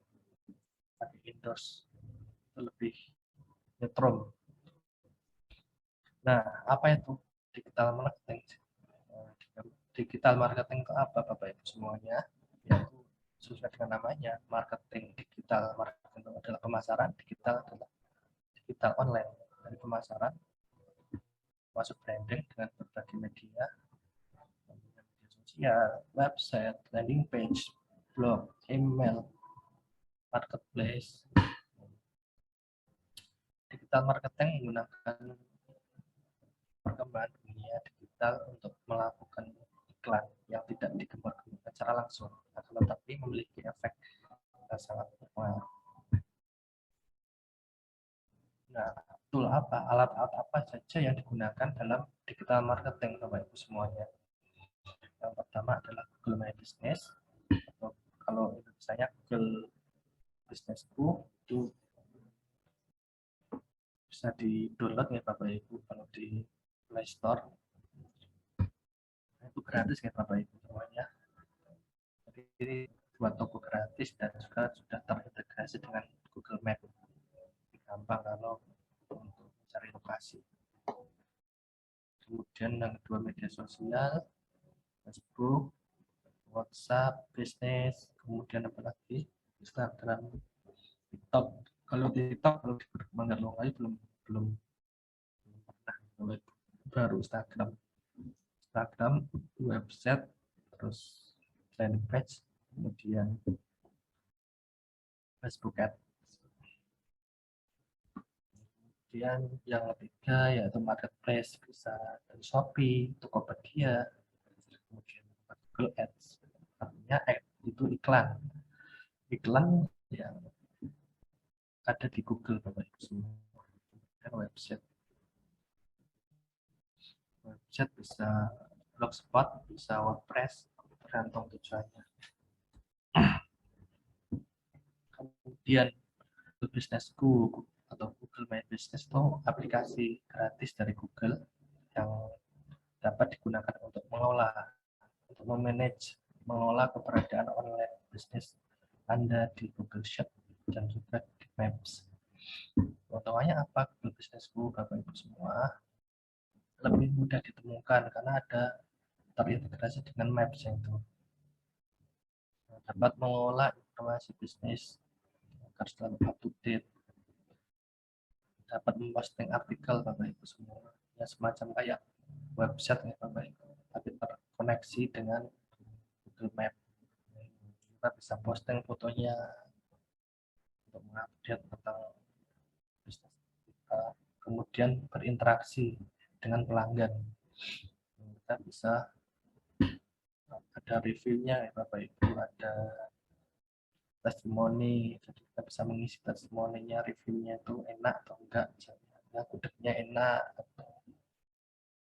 Pakai endorse itu lebih nyetrum. Nah, apa itu digital marketing? Digital marketing itu apa Bapak Ibu semuanya? Yaitu sesuai dengan namanya, marketing digital. Marketing itu adalah pemasaran, digital adalah digital online. Dari pemasaran masuk branding dengan berbagai media sosial, website, landing page, blog, email, marketplace. Digital marketing menggunakan perkembangan dunia digital untuk melakukan iklan yang tidak digembar-gemborkan secara langsung, tetapi memiliki efek yang sangat berpengaruh. Nah, tool apa, alat-alat apa saja yang digunakan dalam digital marketing Bapak Ibu semuanya? Yang pertama adalah Google Google My Business, atau kalau misalnya Google Businessku itu bisa di-download ya Bapak Ibu kalau di Play Store. Itu gratis ya Bapak Ibu semuanya. Jadi ini buat toko gratis dan juga sudah terintegrasi dengan Google Map. Gampang kalau untuk mencari lokasi. Kemudian yang kedua media sosial, Facebook, WhatsApp, bisnis, kemudian apa lagi? Instagram, TikTok. Kalau TikTok kalau berkembang lokal belum pernah, baru Instagram, website, terus landing page, kemudian Facebook Ads. Kemudian yang ketiga yaitu marketplace, bisa dari Shopee, Tokopedia, kemudian Google Ads. Artinya itu iklan yang ada di Google Bapak Ibu semua. Dan website bisa Blogspot, bisa WordPress, tergantung tujuannya. Kemudian Businessku atau Google My Business itu aplikasi gratis dari Google yang dapat digunakan untuk mengelola keberadaan online bisnis Anda di Google Sheet dan juga di Maps. Contohnya apa Google Businessku Bapak Ibu semua? Lebih mudah ditemukan karena ada terintegrasi dengan Maps itu. Dapat mengolah informasi bisnis agar selalu up to date. Dapat memposting artikel Bapak Ibu semua. Ya semacam kayak website ya Bapak Ibu, tapi terkoneksi dengan Google Map. Kita bisa posting fotonya untuk mengupdate tentang bisnis kita. Kemudian berinteraksi dengan pelanggan. Kita bisa ada reviewnya ya Bapak Ibu, ada testimoni, jadi kita bisa mengisi testimoninya, reviewnya itu enak atau enggak, misalnya gudegnya enak atau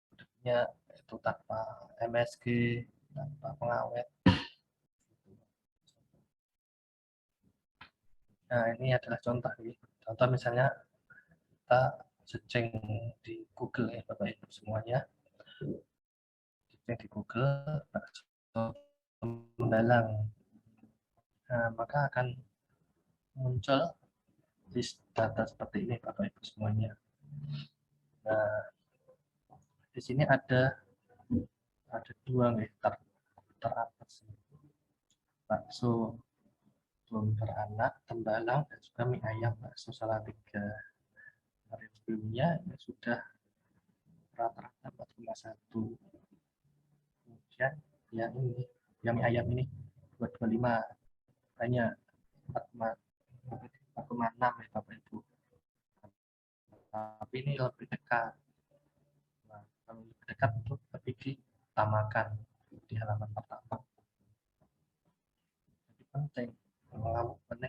gudegnya itu tanpa MSG, tanpa pengawet. Nah ini adalah contoh nih. Contoh misalnya kita searching di Google ya Bapak Ibu semuanya, searching di Google tembalang. Nah, maka akan muncul list data seperti ini Bapak Ibu semuanya. Nah, di sini ada dua nih teratas, bakso belum beranak, tembalang, dan juga mie ayam bakso Salatiga. Reviewnya ya sudah rata-rata 4,1. Kemudian yang ini, yang mie ayam ini 225, banyak 4,6 ya Bapak Ibu. Tapi ini lebih dekat. Nah, kalau lebih dekat itu lebih ditamakan di halaman pertama. Jadi penting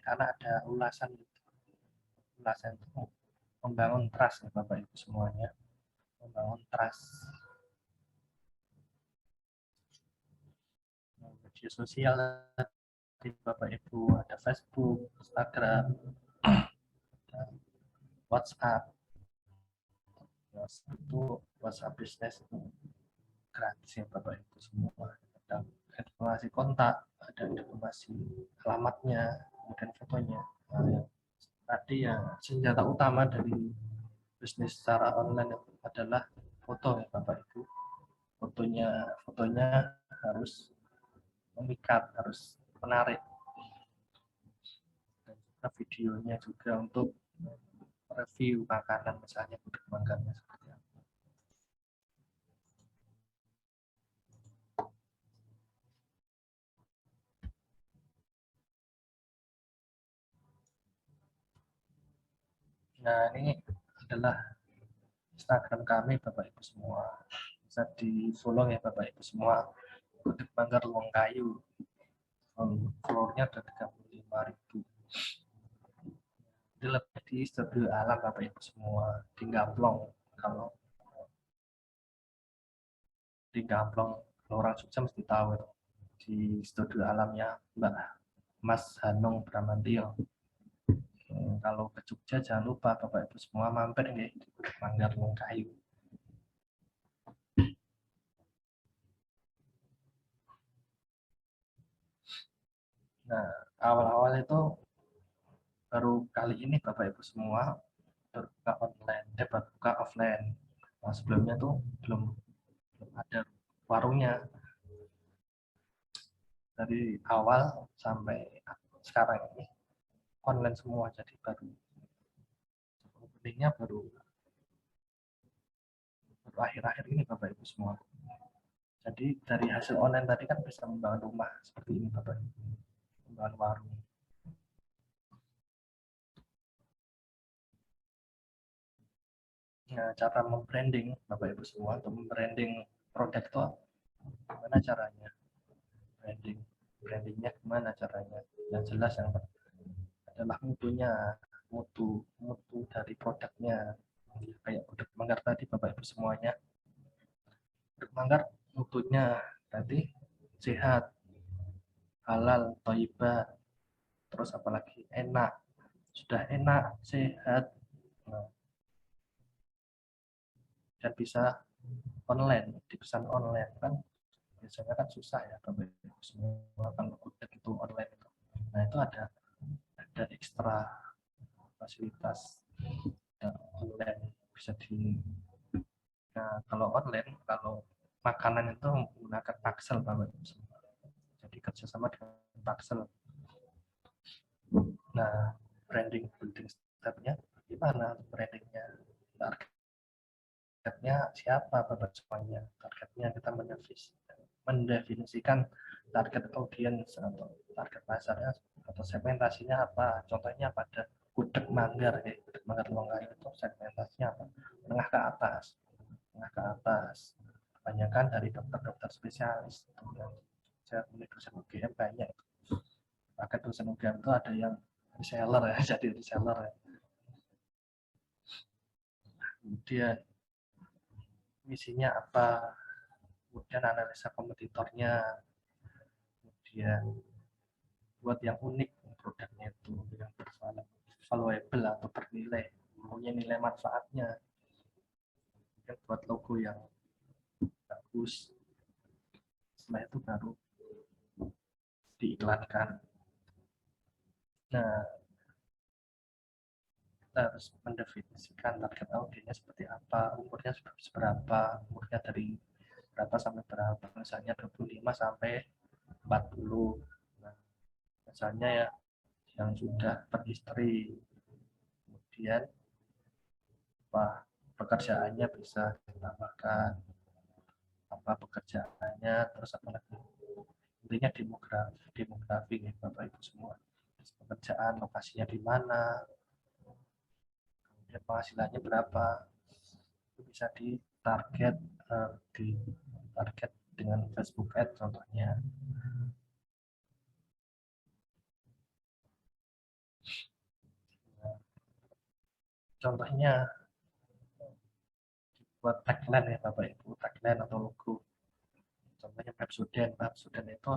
karena ada ulasan itu membangun trust ya Bapak Ibu semuanya, membangun trust. Media sosial di Bapak Ibu ada Facebook, Instagram, WhatsApp. Itu WhatsApp bisnis itu gratis ya Bapak Ibu semua. Ada informasi kontak, ada informasi alamatnya, kemudian fotonya. Nah, tadi ya senjata utama dari bisnis secara online adalah foto ya Bapak Ibu. Fotonya harus memikat, harus menarik. Dan juga videonya juga untuk review makanan misalnya, makanan seperti apa. Nah, ini adalah Instagram kami Bapak Ibu semua. Bisa di-follow ya Bapak Ibu semua. Gudeg Manggar Luang Kayu. Followernya ada 35.000. Ini lebih di studio alam Bapak Ibu semua. Di Gamplong. Kalau di Gamplong, orang Jogja mesti tahu. di studio alamnya Mbak Mas Hanung Bramantio. Kalau ke Jogja jangan lupa Bapak Ibu semua mampir nggih di Gudeg Manggar Kayu. Nah, awal-awal itu baru kali ini Bapak Ibu semua berbuka online, berbuka offline. Nah, sebelumnya tuh belum ada warungnya. Dari awal sampai sekarang ini online semua, jadi baru openingnya baru akhir-akhir ini Bapak Ibu semua. Jadi dari hasil online tadi kan bisa membangun rumah seperti ini Bapak Ibu, membangun warung. Nah, cara membranding Bapak Ibu semua, untuk membranding produk itu gimana caranya? Brandingnya gimana caranya? Yang jelas yang adalah mutu dari produknya. Kayak Gudeg Manggar tadi Bapak Ibu semuanya. Gudeg Manggar mutunya tadi sehat, halal, thayyibah, terus apalagi enak. Sudah enak, sehat, dan bisa online, dipesan online kan biasanya kan susah ya Bapak Ibu semua kalau Gudeg itu online itu. Nah, itu ada ekstra fasilitas online bisa di. Nah, kalau online, kalau makanan itu menggunakan Paxel Bapak Ibu semua. Jadi kerjasama dengan Paxel. Nah, building step-nya gimana brandingnya? Targetnya siapa Bapak semuanya? Targetnya kita mendefinisikan target audiens atau target pasarnya atau segmentasinya apa? Contohnya pada Gudeg Manggar, Gudeg Manggar Kayu itu segmentasinya apa? Menengah ke atas. Kebanyakan dari dokter-dokter spesialis. Saya punya dosen UGM banyak. Pakai dosen UGM itu ada yang reseller ya, jadi reseller ya. Kemudian misinya apa, kemudian analisa kompetitornya, kemudian buat yang unik produknya itu yang valuable atau bernilai, punya nilai manfaatnya, kemudian buat logo yang bagus, setelah itu baru diiklankan. Nah, kita harus mendefinisikan target audiensnya seperti apa, umurnya seberapa, umurnya dari berapa sampai berapa, misalnya 25 sampai 40. Nah, misalnya ya yang sudah beristri, kemudian apa pekerjaannya bisa ditambahkan, apa pekerjaannya, terus apa lagi, intinya demografi nih Bapak Ibu semua, pekerjaan, lokasinya di mana, kemudian penghasilannya berapa, itu bisa ditarget dengan Facebook Ads contohnya. Contohnya buat tagline ya Bapak Ibu, tagline atau logo. Contohnya Pepsodent itu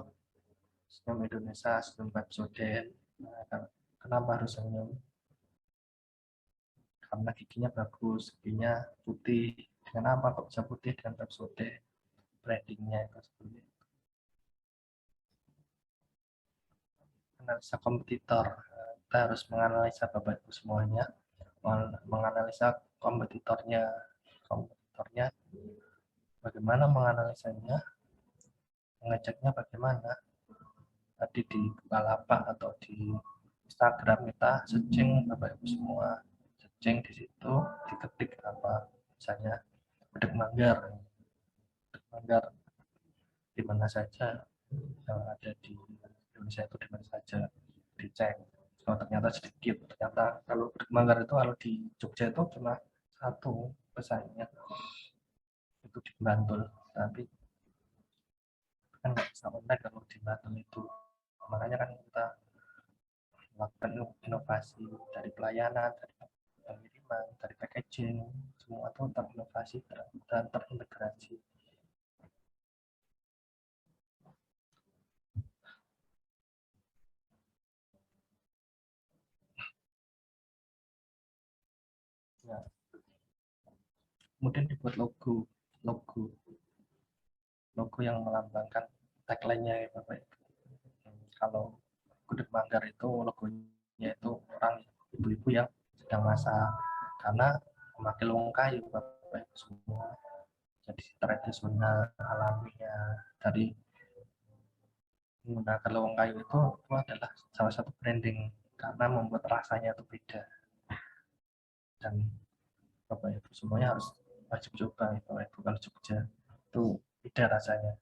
senyum Indonesia, senyum Pepsodent. Nah, kenapa harus senyum? Karena giginya bagus, giginya putih. Dengan apa kok bisa putih? Dengan Pepsodent. Brandingnya itu seperti itu. Analisa kompetitor. Kita harus menganalisa Bapak Ibu semuanya, menganalisa kompetitornya bagaimana menganalisanya, mengeceknya bagaimana. Tadi di Bukalapak atau di Instagram kita searching Bapak Ibu semua, searching di situ, diketik apa, misalnya Gudeg Manggar di mana saja yang ada di Indonesia itu, di mana saja, dicek. Kalau ternyata sedikit, ternyata kalau Gudeg Manggar itu kalau di Jogja itu cuma satu pesaingnya, itu di Bantul, tapi kan nggak bisa online kalau di Bantul itu. Makanya kan kita melakukan inovasi dari pelayanan, dari pengiriman, dari packaging, semua itu terinovasi dan terintegrasi. Nah, kemudian dibuat logo yang melambangkan tagline-nya ya Bapak Ibu. Kalau gudeg manggar itu logonya itu orang ibu-ibu yang sedang masak, karena memakai lowong kayu Bapak Ibu semua. Jadi tradisional alaminya dari menggunakan lowong kayu itu adalah salah satu branding karena membuat rasanya itu beda. Dan Bapak Ibu semuanya harus wajib coba ya Bapak Ibu kalau Jogja itu beda rasanya.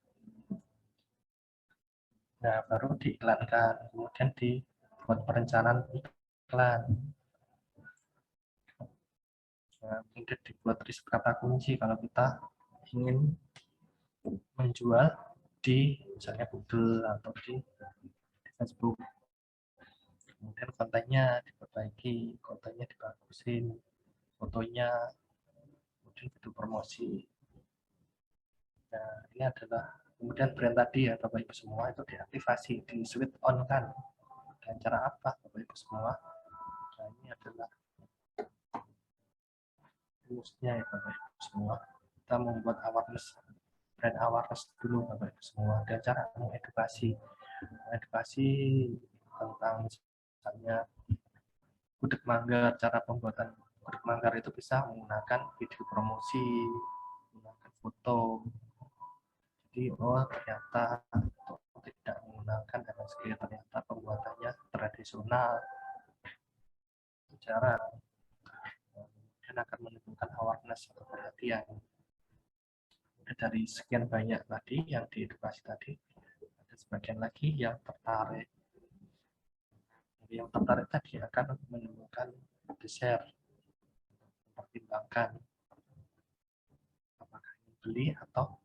Nah, baru diiklankan, kemudian dibuat perencanaan iklan. Nah, kemudian dibuat riset kata kunci kalau kita ingin menjual di misalnya Google atau di Facebook. Kemudian kontennya diperbaiki, kontennya dibagusin, fotonya, kemudian video promosi. Nah, ini adalah kemudian brand tadi ya Bapak Ibu semua itu diaktifasi, di switch on kan. Dan cara apa Bapak Ibu semua? Nah, ini adalah rumusnya ya Bapak Ibu semua. Kita membuat awareness, brand awareness dulu Bapak Ibu semua. Dan cara mengedukasi tentang misalnya gudeg manggar, cara pembuatan gudeg manggar itu bisa menggunakan video promosi, menggunakan foto. Jadi ternyata tidak menggunakan MSG, ternyata pembuatannya tradisional, cara kemudian akan menimbulkan awareness atau perhatian. Dari sekian banyak tadi yang diedukasi tadi, ada sebagian lagi yang tertarik. Jadi yang tertarik tadi akan menimbulkan share, mempertimbangkan apakah ingin beli atau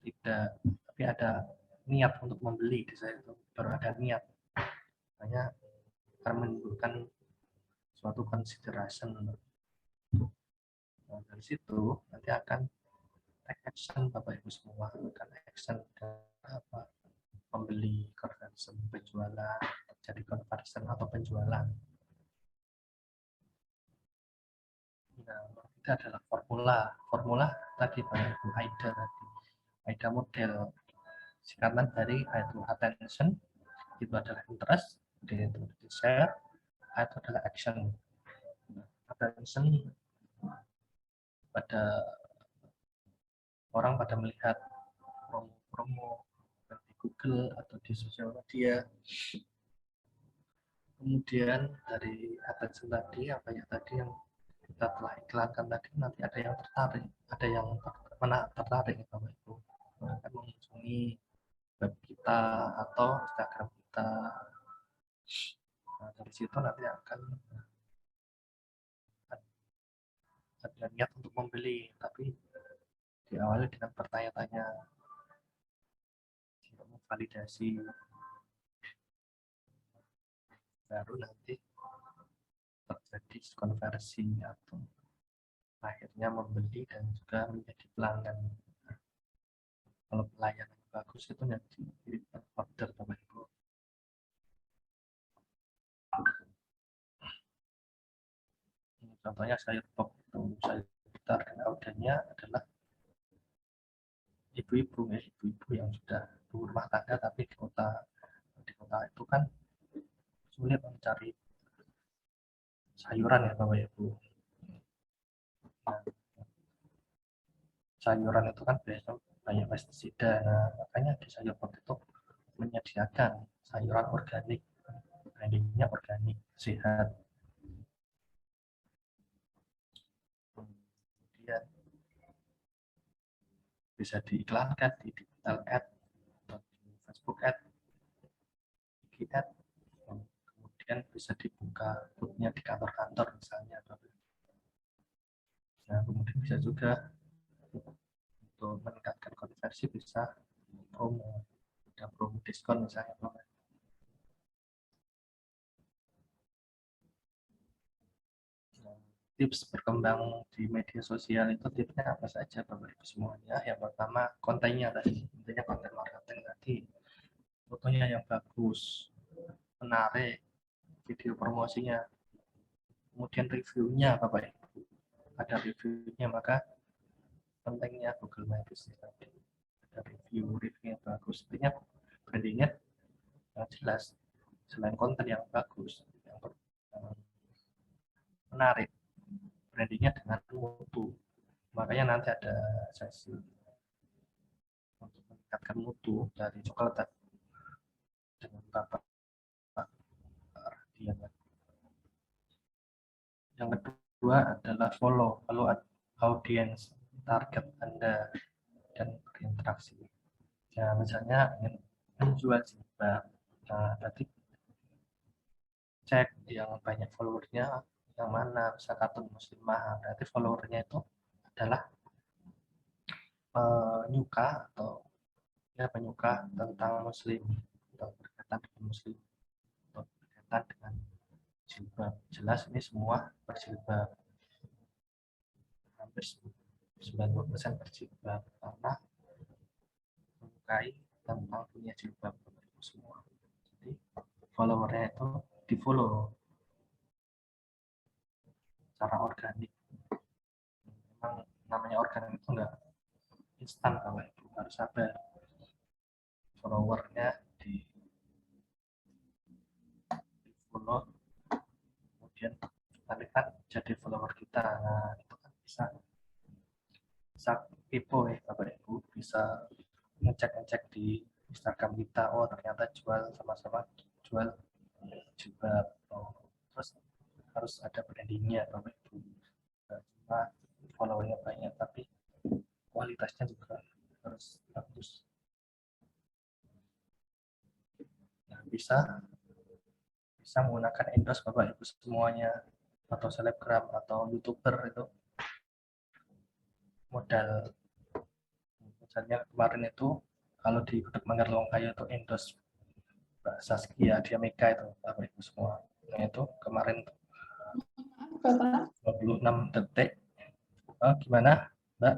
tidak, tapi ada niat untuk membeli di saya itu baru ada niat, hanya akan menimbulkan suatu consideration. Nah, dari situ nanti akan take action Bapak Ibu semua, akan action apa pembeli, conversion, penjualan, terjadi conversion atau penjualan. Nah, itu adalah formula tadi Bapak Ibu, AIDA model. Singkatan dari A itu attention, itu adalah interest, D itu desire, A itu adalah action. Attention pada orang pada melihat promo-promo di Google atau di sosial media. Kemudian dari attention tadi, apa ya tadi yang kita telah iklankan tadi, nanti ada yang tertarik, ada yang tertarik Bapak Ibu, akan mengunjungi web kita atau Instagram kita. Nah, dari situ nanti akan ada niat untuk membeli, tapi diawali dengan bertanya-tanya, validasi, baru nanti terjadi konversi atau akhirnya membeli dan juga menjadi pelanggan. Kalau pelayanan bagus itu nanti order Bapak Ibu. Contohnya sayur pop itu, sayur putar, dan audiennya adalah ibu-ibu yang sudah berumah tangga, tapi di kota itu kan sulit mencari sayuran ya Bapak Ibu. Nah, sayuran itu kan biasanya banyak pestisida, nah, makanya di sayur pop itu menyediakan sayuran organik, brandingnya organik, sehat. Kemudian bisa diiklankan di digital ad, di Facebook ad, IG ad, kemudian bisa dibuka booth-nya di kantor-kantor misalnya. Nah, kemudian bisa juga untuk meningkatkan konversi bisa promo, ada promo diskon misalnya. Tips berkembang di media sosial itu tipsnya apa saja Bapak Ibu semuanya? Yang pertama kontennya tadi, intinya konten marketing tadi, fotonya yang bagus, menarik, video promosinya, kemudian reviewnya Bapak Ibu. ada reviewnya, maka pentingnya Google My Business tadi. Ada review-nya bagus, artinya brandingnya yang jelas, selain konten yang bagus, yang menarik, brandingnya dengan mutu. Makanya nanti ada sesi untuk meningkatkan mutu dari coklat dengan Bapak Radian. Yang kedua adalah follow audience target Anda dan berinteraksi. Ya, misalnya ingin menjual jilbab, nah berarti cek yang banyak followernya yang mana, bisa Katun Muslimah, berarti followernya itu adalah penyuka atau ya penyuka tentang muslim atau berkaitan dengan muslim atau berkaitan dengan jilbab. Jelas ini semua berjilbab, hampir 90% berjilbab karena menyukai tentang punya jilbab semua. Jadi followernya itu di follow secara organik. Memang namanya organik itu enggak instan, kalau itu harus sabar. Followernya di follow, kemudian nanti kan jadi follower kita. Nah, itu kan bisa kepo ya Bapak Ibu, bisa ngecek di Instagram kita, oh ternyata jual sama-sama jual jilbab. Terus harus ada brandingnya Bapak Ibu, nggak cuma followernya banyak tapi kualitasnya juga harus bagus. Nah, bisa menggunakan endorse Bapak Ibu semuanya, atau selebgram atau YouTuber itu modal. Misalnya kemarin itu kalau di Gudeg Manggar Longkayo itu endorse Mbak Saskia Diameka itu Bapak Ibu semua. Nah itu kemarin Bapak. 26 detik. Gimana Mbak?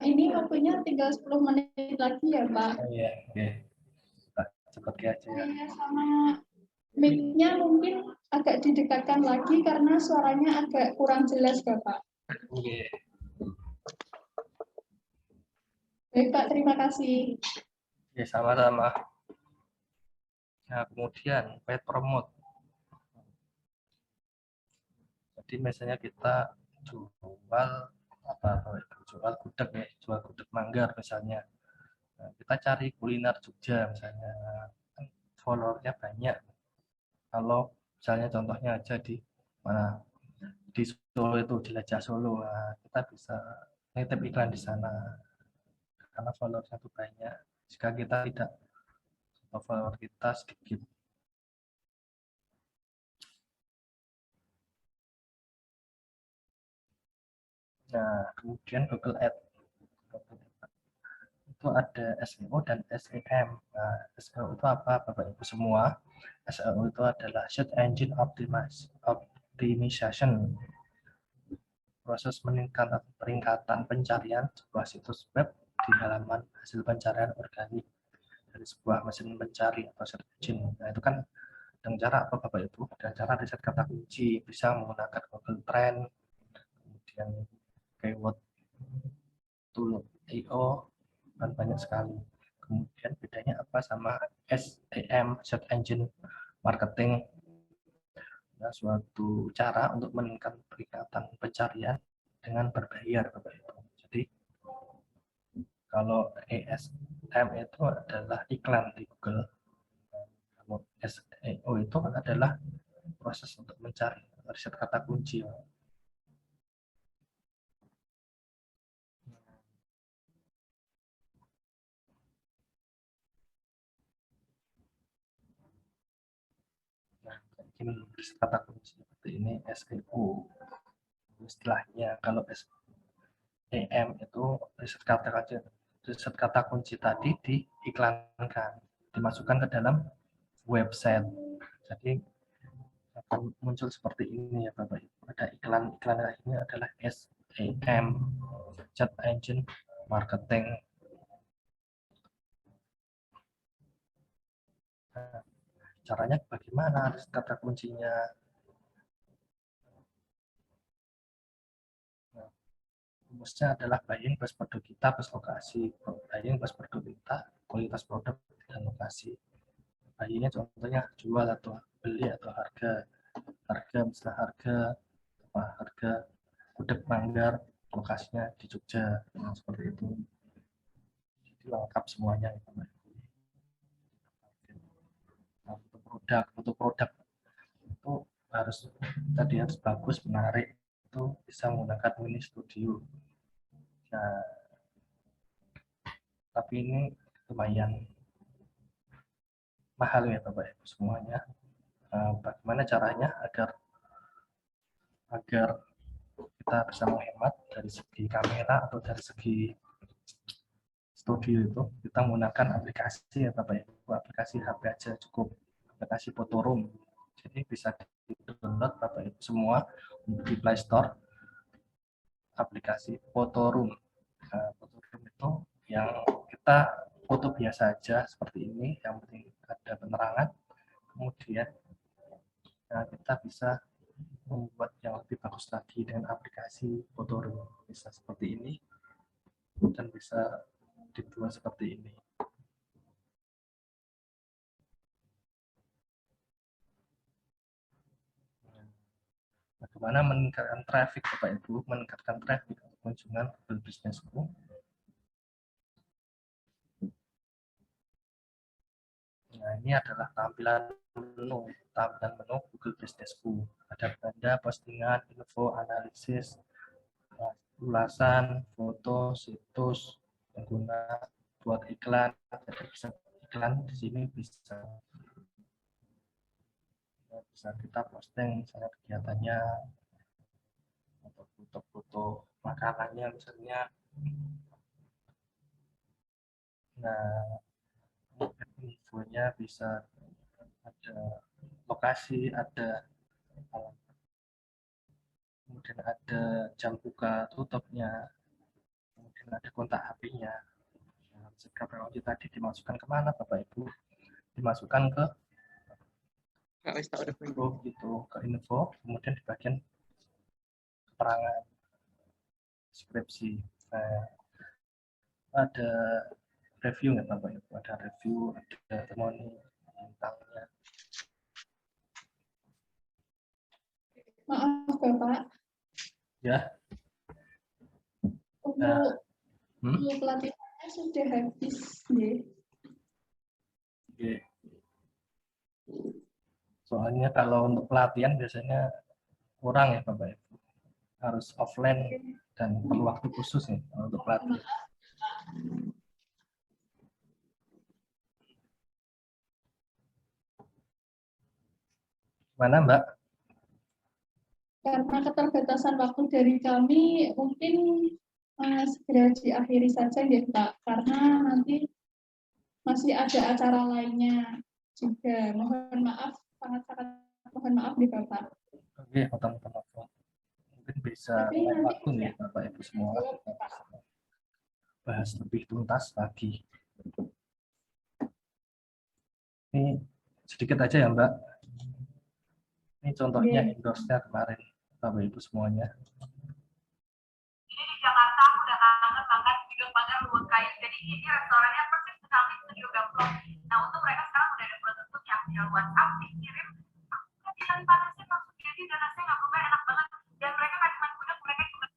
Ini waktunya tinggal 10 menit lagi ya Pak. Oh iya, oke. Cepat aja ya. Sama mic-nya mungkin agak didekatkan lagi karena suaranya agak kurang jelas Bapak. Oke. Baik Pak, terima kasih. Ya, sama-sama. Nah, kemudian paid promote. Jadi misalnya kita jual jual gudeg ya, jual gudeg manggar misalnya. Nah, kita cari kuliner Jogja misalnya, kan followernya banyak. Kalau misalnya contohnya aja di mana, di Solo itu jelajah Solo, nah, kita bisa nitip iklan di sana karena followernya itu banyak. Jika kita tidak, atau follower kita sedikit. Nah, kemudian Google Ads. Itu ada SEO dan SEM. Nah, SEO itu apa Bapak Ibu semua? SEO itu adalah Search Engine Optimization. Proses peningkatan pencarian sebuah situs web di halaman hasil pencarian organik dari sebuah mesin pencari atau search engine. Nah, itu kan dengan cara apa Bapak Ibu? Dengan cara riset kata kunci, bisa menggunakan Google Trend, kemudian keyword tool IO, dan banyak sekali. Kemudian bedanya apa sama SEM, Search Engine Marketing? Nah, suatu cara untuk meningkatkan peningkatan pencarian dengan berbayar Bapak Ibu. Jadi kalau ESM itu adalah iklan di Google, kalau SEO itu adalah proses untuk mencari riset kata kunci. Nah, ini riset kata kunci seperti ini SEO istilahnya. Kalau SEM itu riset kata kunci tadi diiklankan, dimasukkan ke dalam website. Jadi akan muncul seperti ini ya Bapak Ibu. Ada iklan ini adalah SEM, Search Engine Marketing. Nah, caranya bagaimana riset kata kuncinya? rumusnya adalah buying plus produk kita plus lokasi. Buying plus produk kita, kualitas produk dan lokasi. Buyingnya contohnya jual atau beli atau harga, misalnya harga gudeg Manggar, lokasinya di Jogja, seperti itu. Jadi lengkap semuanya. Untuk produk itu tadi harus bagus, menarik, itu bisa menggunakan Mini Studio. Nah, tapi ini lumayan mahal ya Bapak Ibu semuanya. Bagaimana caranya agar kita bisa menghemat dari segi kamera atau dari segi studio itu? Kita menggunakan aplikasi ya Bapak Ibu, aplikasi HP aja cukup, aplikasi Photoroom. Jadi bisa di-download Bapak Ibu semua di Play Store, aplikasi Photoroom. Photoroom itu yang kita foto biasa aja seperti ini, yang penting ada penerangan. Kemudian kita bisa membuat yang lebih bagus lagi dengan aplikasi Photoroom, bisa seperti ini dan bisa dibuat seperti ini. Bagaimana meningkatkan traffic Bapak Ibu, meningkatkan traffic kunjungan Google Business-ku? Nah, ini adalah tampilan menu Google Business-ku. Ada benda, postingan, info, analisis, ulasan, foto, situs, pengguna, buat iklan. Jadi bisa iklan di sini bisa kita posting misalnya kegiatannya atau foto-foto makanannya misalnya. Nah, infonya bisa ada lokasi, ada kemudian ada jam buka tutupnya, kemudian ada kontak HP-nya. Nah, jika teknologi tadi dimasukkan kemana Bapak Ibu? Dimasukkan ke info, gitu, ke info, kemudian di bagian keterangan deskripsi. Nah, ada review nggak Bapak Ibu? Ada review, ada testimoni bintangnya. Maaf Bapak. Ya. Untuk pelatihannya sudah habis ya. Oke. Soalnya kalau untuk pelatihan biasanya kurang ya Bapak Ibu. Harus offline dan perlu waktu khusus ya untuk pelatihan. Mana Mbak? Karena keterbatasan waktu dari kami, mungkin segera diakhiri saja ya Pak, karena nanti masih ada acara lainnya juga. Mohon maaf, sangat-sangat mohon maaf nih Bapak. Oke, maaf. Mungkin bisa lain waktu nih Bapak Ibu semua. Bahas lebih tuntas lagi. Ini sedikit aja ya Mbak. Ini contohnya endorse-nya kemarin Bapak Ibu semuanya. Ini di Jakarta aku udah kangen makan gudeg Manggar Luwak Kayu. Jadi ini restorannya persis sekali Studio Gamprong. Nah untuk mereka sekarang udah ada prototipe yang via WhatsApp dikirim. Aku tinggal panasin langsung jadi dan rasanya nggak berubah, enak banget. Dan mereka nggak cuma gudeg, mereka juga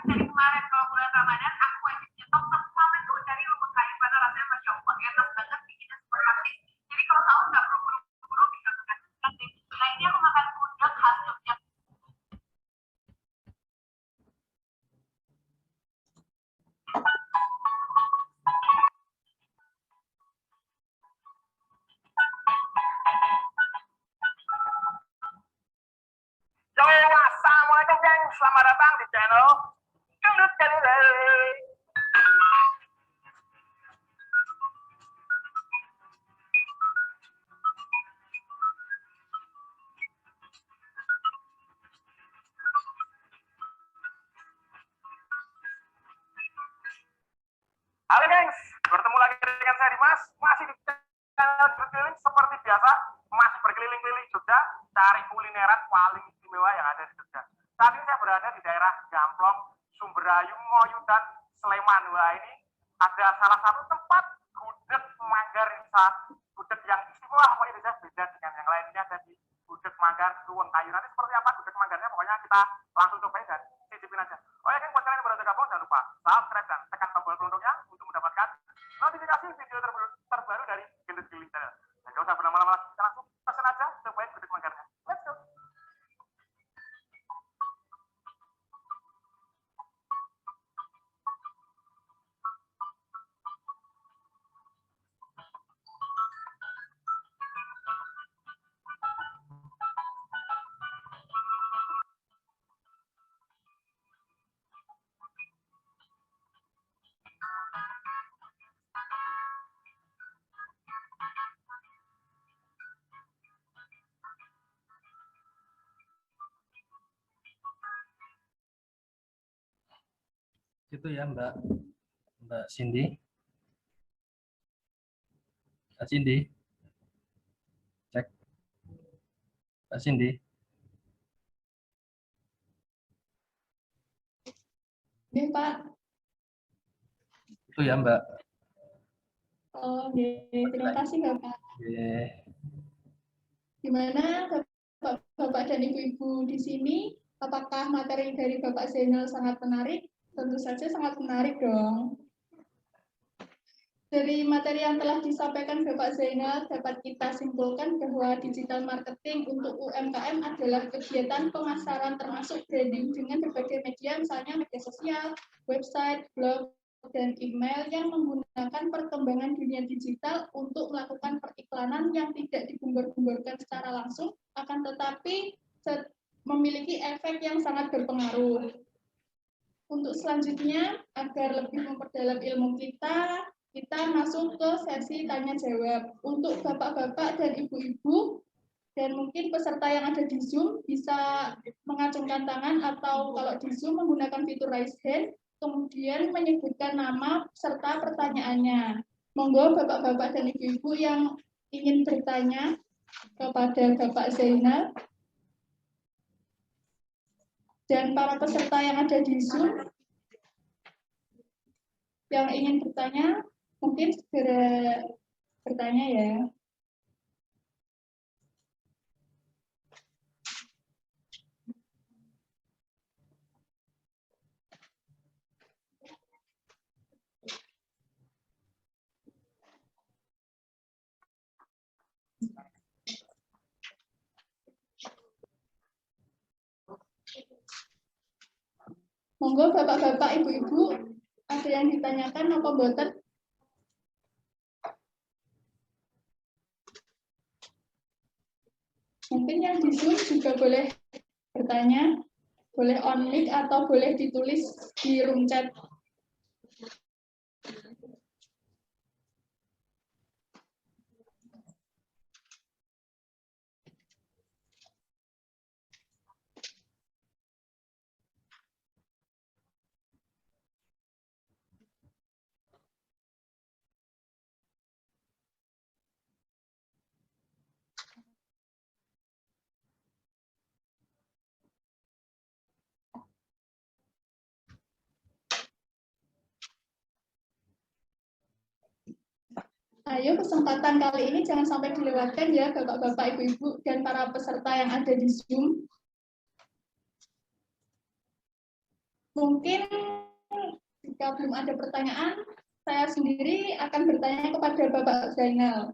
dari kemarin kalau bulan Ramadan aku wajib nyetok semua menu dari Luwak Kayu karena rasanya masya Allah enak banget, bikinnya super praktis. Jadi kalau sahur nggak perlu buru-buru bisa makan nanti. Nah ini aku makan gudeg khas Jogja. Assalamualaikum geng, selamat datang di channel Gendut Galilei. biasa masih berkeliling-keliling Jogja, cari kulineran paling istimewa yang ada di Jogja. Saat ini saya berada di daerah Gamplong, Sumberayu, Ngoyo, dan Sleman. Wah, ini ada salah satu tempat gudeg manggar gudeg yang istimewa, pokoknya bisa beda dengan yang lainnya. Ada di gudeg manggar Suwon Kayu. Nanti seperti apa gudeg manggarnya, pokoknya kita langsung cobain dan cicipin aja. Oh ya, buat kalian yang baru gabung, jangan lupa subscribe dan tekan tombol loncengnya untuk mendapatkan notifikasi video terbaru dari Gendut Giling Channel. Dan gak usah berlama-lama lagi, kita langsung pesen aja, cobain gudeg manggarnya. Let's go! Itu ya Mbak Cindy. Mbak Cindy. Cek. Mbak Cindy. Oke, Pak. Itu ya Mbak. Oh, oke. Terima kasih, Bapak. Oke. Gimana Bapak dan Ibu-Ibu di sini? Apakah materi dari Bapak Zainal sangat menarik? Tentu saja sangat menarik dong. Dari materi yang telah disampaikan Bapak Zainal, dapat kita simpulkan bahwa digital marketing untuk UMKM adalah kegiatan pemasaran termasuk branding dengan berbagai media, misalnya media sosial, website, blog, dan email yang menggunakan perkembangan dunia digital untuk melakukan periklanan yang tidak digembar-gemborkan secara langsung, akan tetapi memiliki efek yang sangat berpengaruh. Untuk selanjutnya, agar lebih memperdalam ilmu kita masuk ke sesi tanya jawab. Untuk bapak-bapak dan ibu-ibu dan mungkin peserta yang ada di Zoom bisa mengacungkan tangan atau kalau di Zoom menggunakan fitur raise hand, kemudian menyebutkan nama serta pertanyaannya. Monggo bapak-bapak dan ibu-ibu yang ingin bertanya kepada Bapak Zainal dan para peserta yang ada di Zoom yang ingin bertanya, mungkin segera bertanya ya. Monggo bapak-bapak, ibu-ibu, ada yang ditanyakan apa mboten? Mungkin yang di Zoom juga boleh bertanya, boleh on mic atau boleh ditulis di room chat. Ayo, kesempatan kali ini jangan sampai dilewatkan ya bapak-bapak, ibu-ibu, dan para peserta yang ada di Zoom. Mungkin jika belum ada pertanyaan, saya sendiri akan bertanya kepada Bapak Zainal.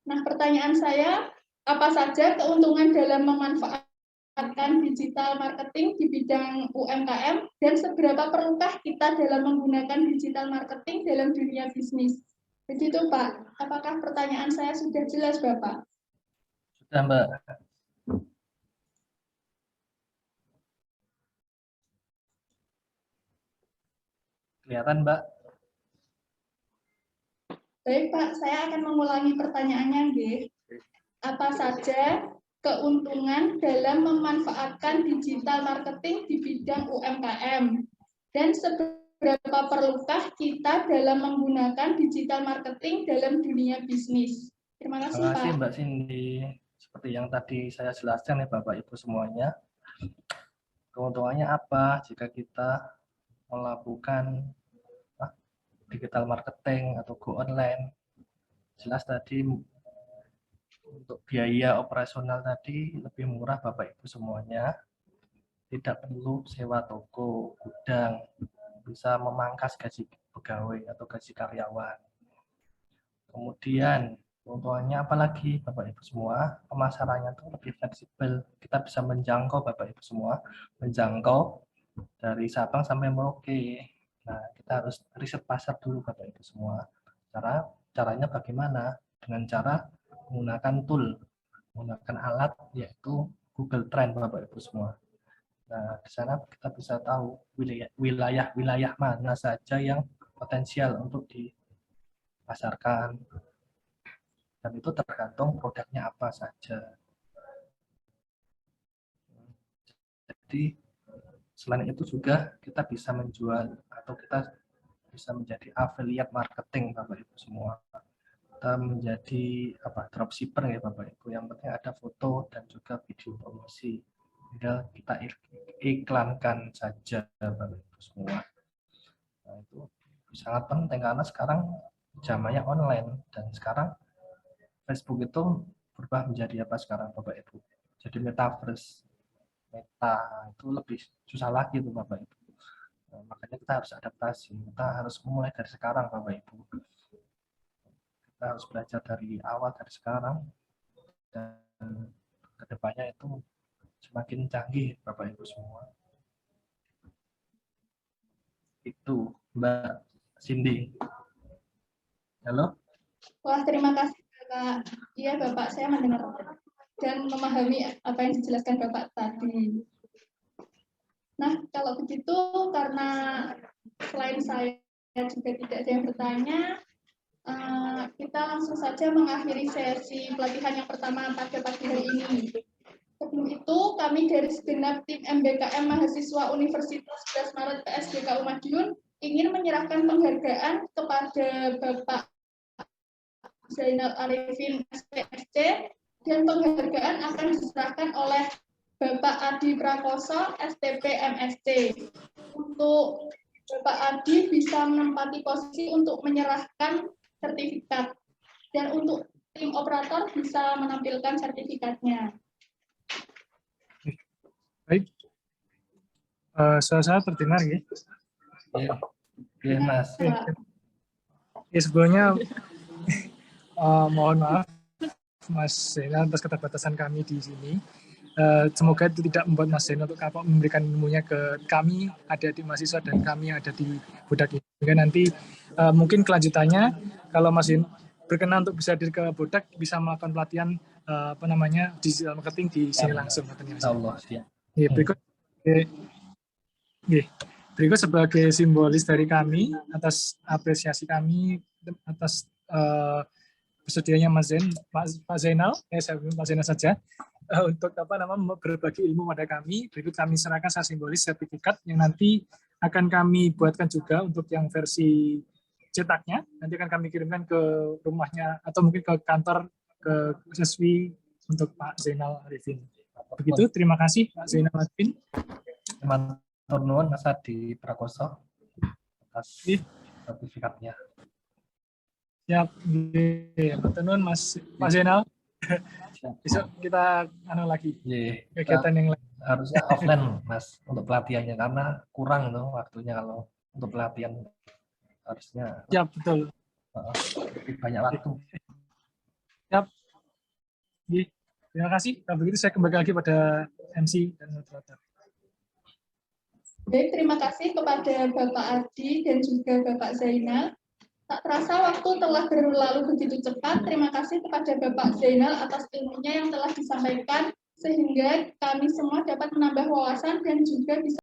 Nah, pertanyaan saya, apa saja keuntungan dalam memanfaatkan digital marketing di bidang UMKM dan seberapa perlukah kita dalam menggunakan digital marketing dalam dunia bisnis? Begitu Pak, apakah pertanyaan saya sudah jelas Bapak? Sudah Mbak. Kelihatan Mbak? Baik Pak, saya akan mengulangi pertanyaannya nggih. Apa saja keuntungan dalam memanfaatkan digital marketing di bidang UMKM? Dan seberapa perlukah kita dalam menggunakan digital marketing dalam dunia bisnis? Terima kasih, Terima kasih Pak. Mbak Cindy. Seperti yang tadi saya jelaskan ya Bapak Ibu semuanya. Keuntungannya apa jika kita melakukan digital marketing atau go online? Jelas tadi untuk biaya operasional tadi lebih murah Bapak Ibu semuanya. Tidak perlu sewa toko, gudang, bisa memangkas gaji pegawai atau gaji karyawan. Kemudian keuntungannya apalagi Bapak Ibu semua, pemasarannya itu lebih fleksibel. Kita bisa menjangkau Bapak Ibu semua, menjangkau dari Sabang sampai Merauke. Nah, kita harus riset pasar dulu Bapak Ibu semua. Caranya bagaimana? Dengan cara menggunakan tool, menggunakan alat yaitu Google Trend Bapak Ibu semua. Nah, di sana kita bisa tahu wilayah-wilayah mana saja yang potensial untuk dipasarkan. Dan itu tergantung produknya apa saja. Jadi, selain itu juga kita bisa menjual atau kita bisa menjadi affiliate marketing Bapak Ibu semua. Kita menjadi dropshipper ya Bapak Ibu. Yang penting ada foto dan juga video promosi. Tinggal kita iklankan saja Bapak Ibu semua. Nah, itu sangat penting karena sekarang zamannya online dan sekarang Facebook itu berubah menjadi apa sekarang Bapak Ibu? Jadi metaverse. Meta itu lebih susah lagi tuh Bapak Ibu. Nah, makanya kita harus adaptasi. Kita harus mulai dari sekarang Bapak Ibu. Kita harus belajar dari awal dari sekarang dan kedepannya itu semakin canggih Bapak Ibu semua. Itu Mbak Cindy. Halo? Wah, terima kasih Bapak. Iya Bapak, saya mendengar dan memahami apa yang dijelaskan Bapak tadi. Nah, kalau begitu karena selain saya juga tidak ada yang bertanya, kita langsung saja mengakhiri sesi pelatihan yang pertama pada pagi hari ini. Sebelum itu, kami dari segenap tim MBKM Mahasiswa Universitas 11 Maret PSDKU Madiun ingin menyerahkan penghargaan kepada Bapak Zainal Arifin SPSC dan penghargaan akan diserahkan oleh Bapak Adi Prakoso STP MSc. Untuk Bapak Adi bisa menempati posisi untuk menyerahkan sertifikat dan untuk tim operator bisa menampilkan sertifikatnya. Baik, suara saya terdengar ya? Iya, Mas. Ya, sebelumnya mohon maaf Mas Zainal atas keterbatasan kami di sini. Semoga itu tidak membuat Mas Zainal untuk memberikan ilmunya ke kami, adik-adik mahasiswa dan kami yang ada di Bodak ini. Sehingga nanti mungkin kelanjutannya kalau Mas Zainal berkenan untuk bisa hadir ke Bodak, bisa melakukan pelatihan digital marketing di sini langsung. Allah, siap. Ya, berikut sebagai simbolis dari kami atas apresiasi kami atas bersedianya Pak Zainal, saya Pak Zainal saja untuk berbagi ilmu pada kami. Berikut kami serahkan secara simbolis sertifikat yang nanti akan kami buatkan juga untuk yang versi cetaknya. Nanti akan kami kirimkan ke rumahnya atau mungkin ke kantor ke siswi untuk Pak Zainal Arifin. Begitu, terima kasih Pak Zainal Arifin. Matur nuwun Mas Adi Prakoso atas sertifikatnya. Siap, matur nuwun Pak Zainal. Besok kita lagi kegiatan yang lain. Harusnya offline Mas untuk pelatihannya karena kurang tuh waktunya kalau untuk pelatihan harusnya. Ya betul. Lebih banyak waktu. Siap. Terima kasih. Kalau begitu saya kembali lagi pada MC dan moderator. Baik, terima kasih kepada Bapak Adi dan juga Bapak Zainal. Tak terasa waktu telah berlalu begitu cepat. Terima kasih kepada Bapak Zainal atas ilmunya yang telah disampaikan, sehingga kami semua dapat menambah wawasan dan juga bisa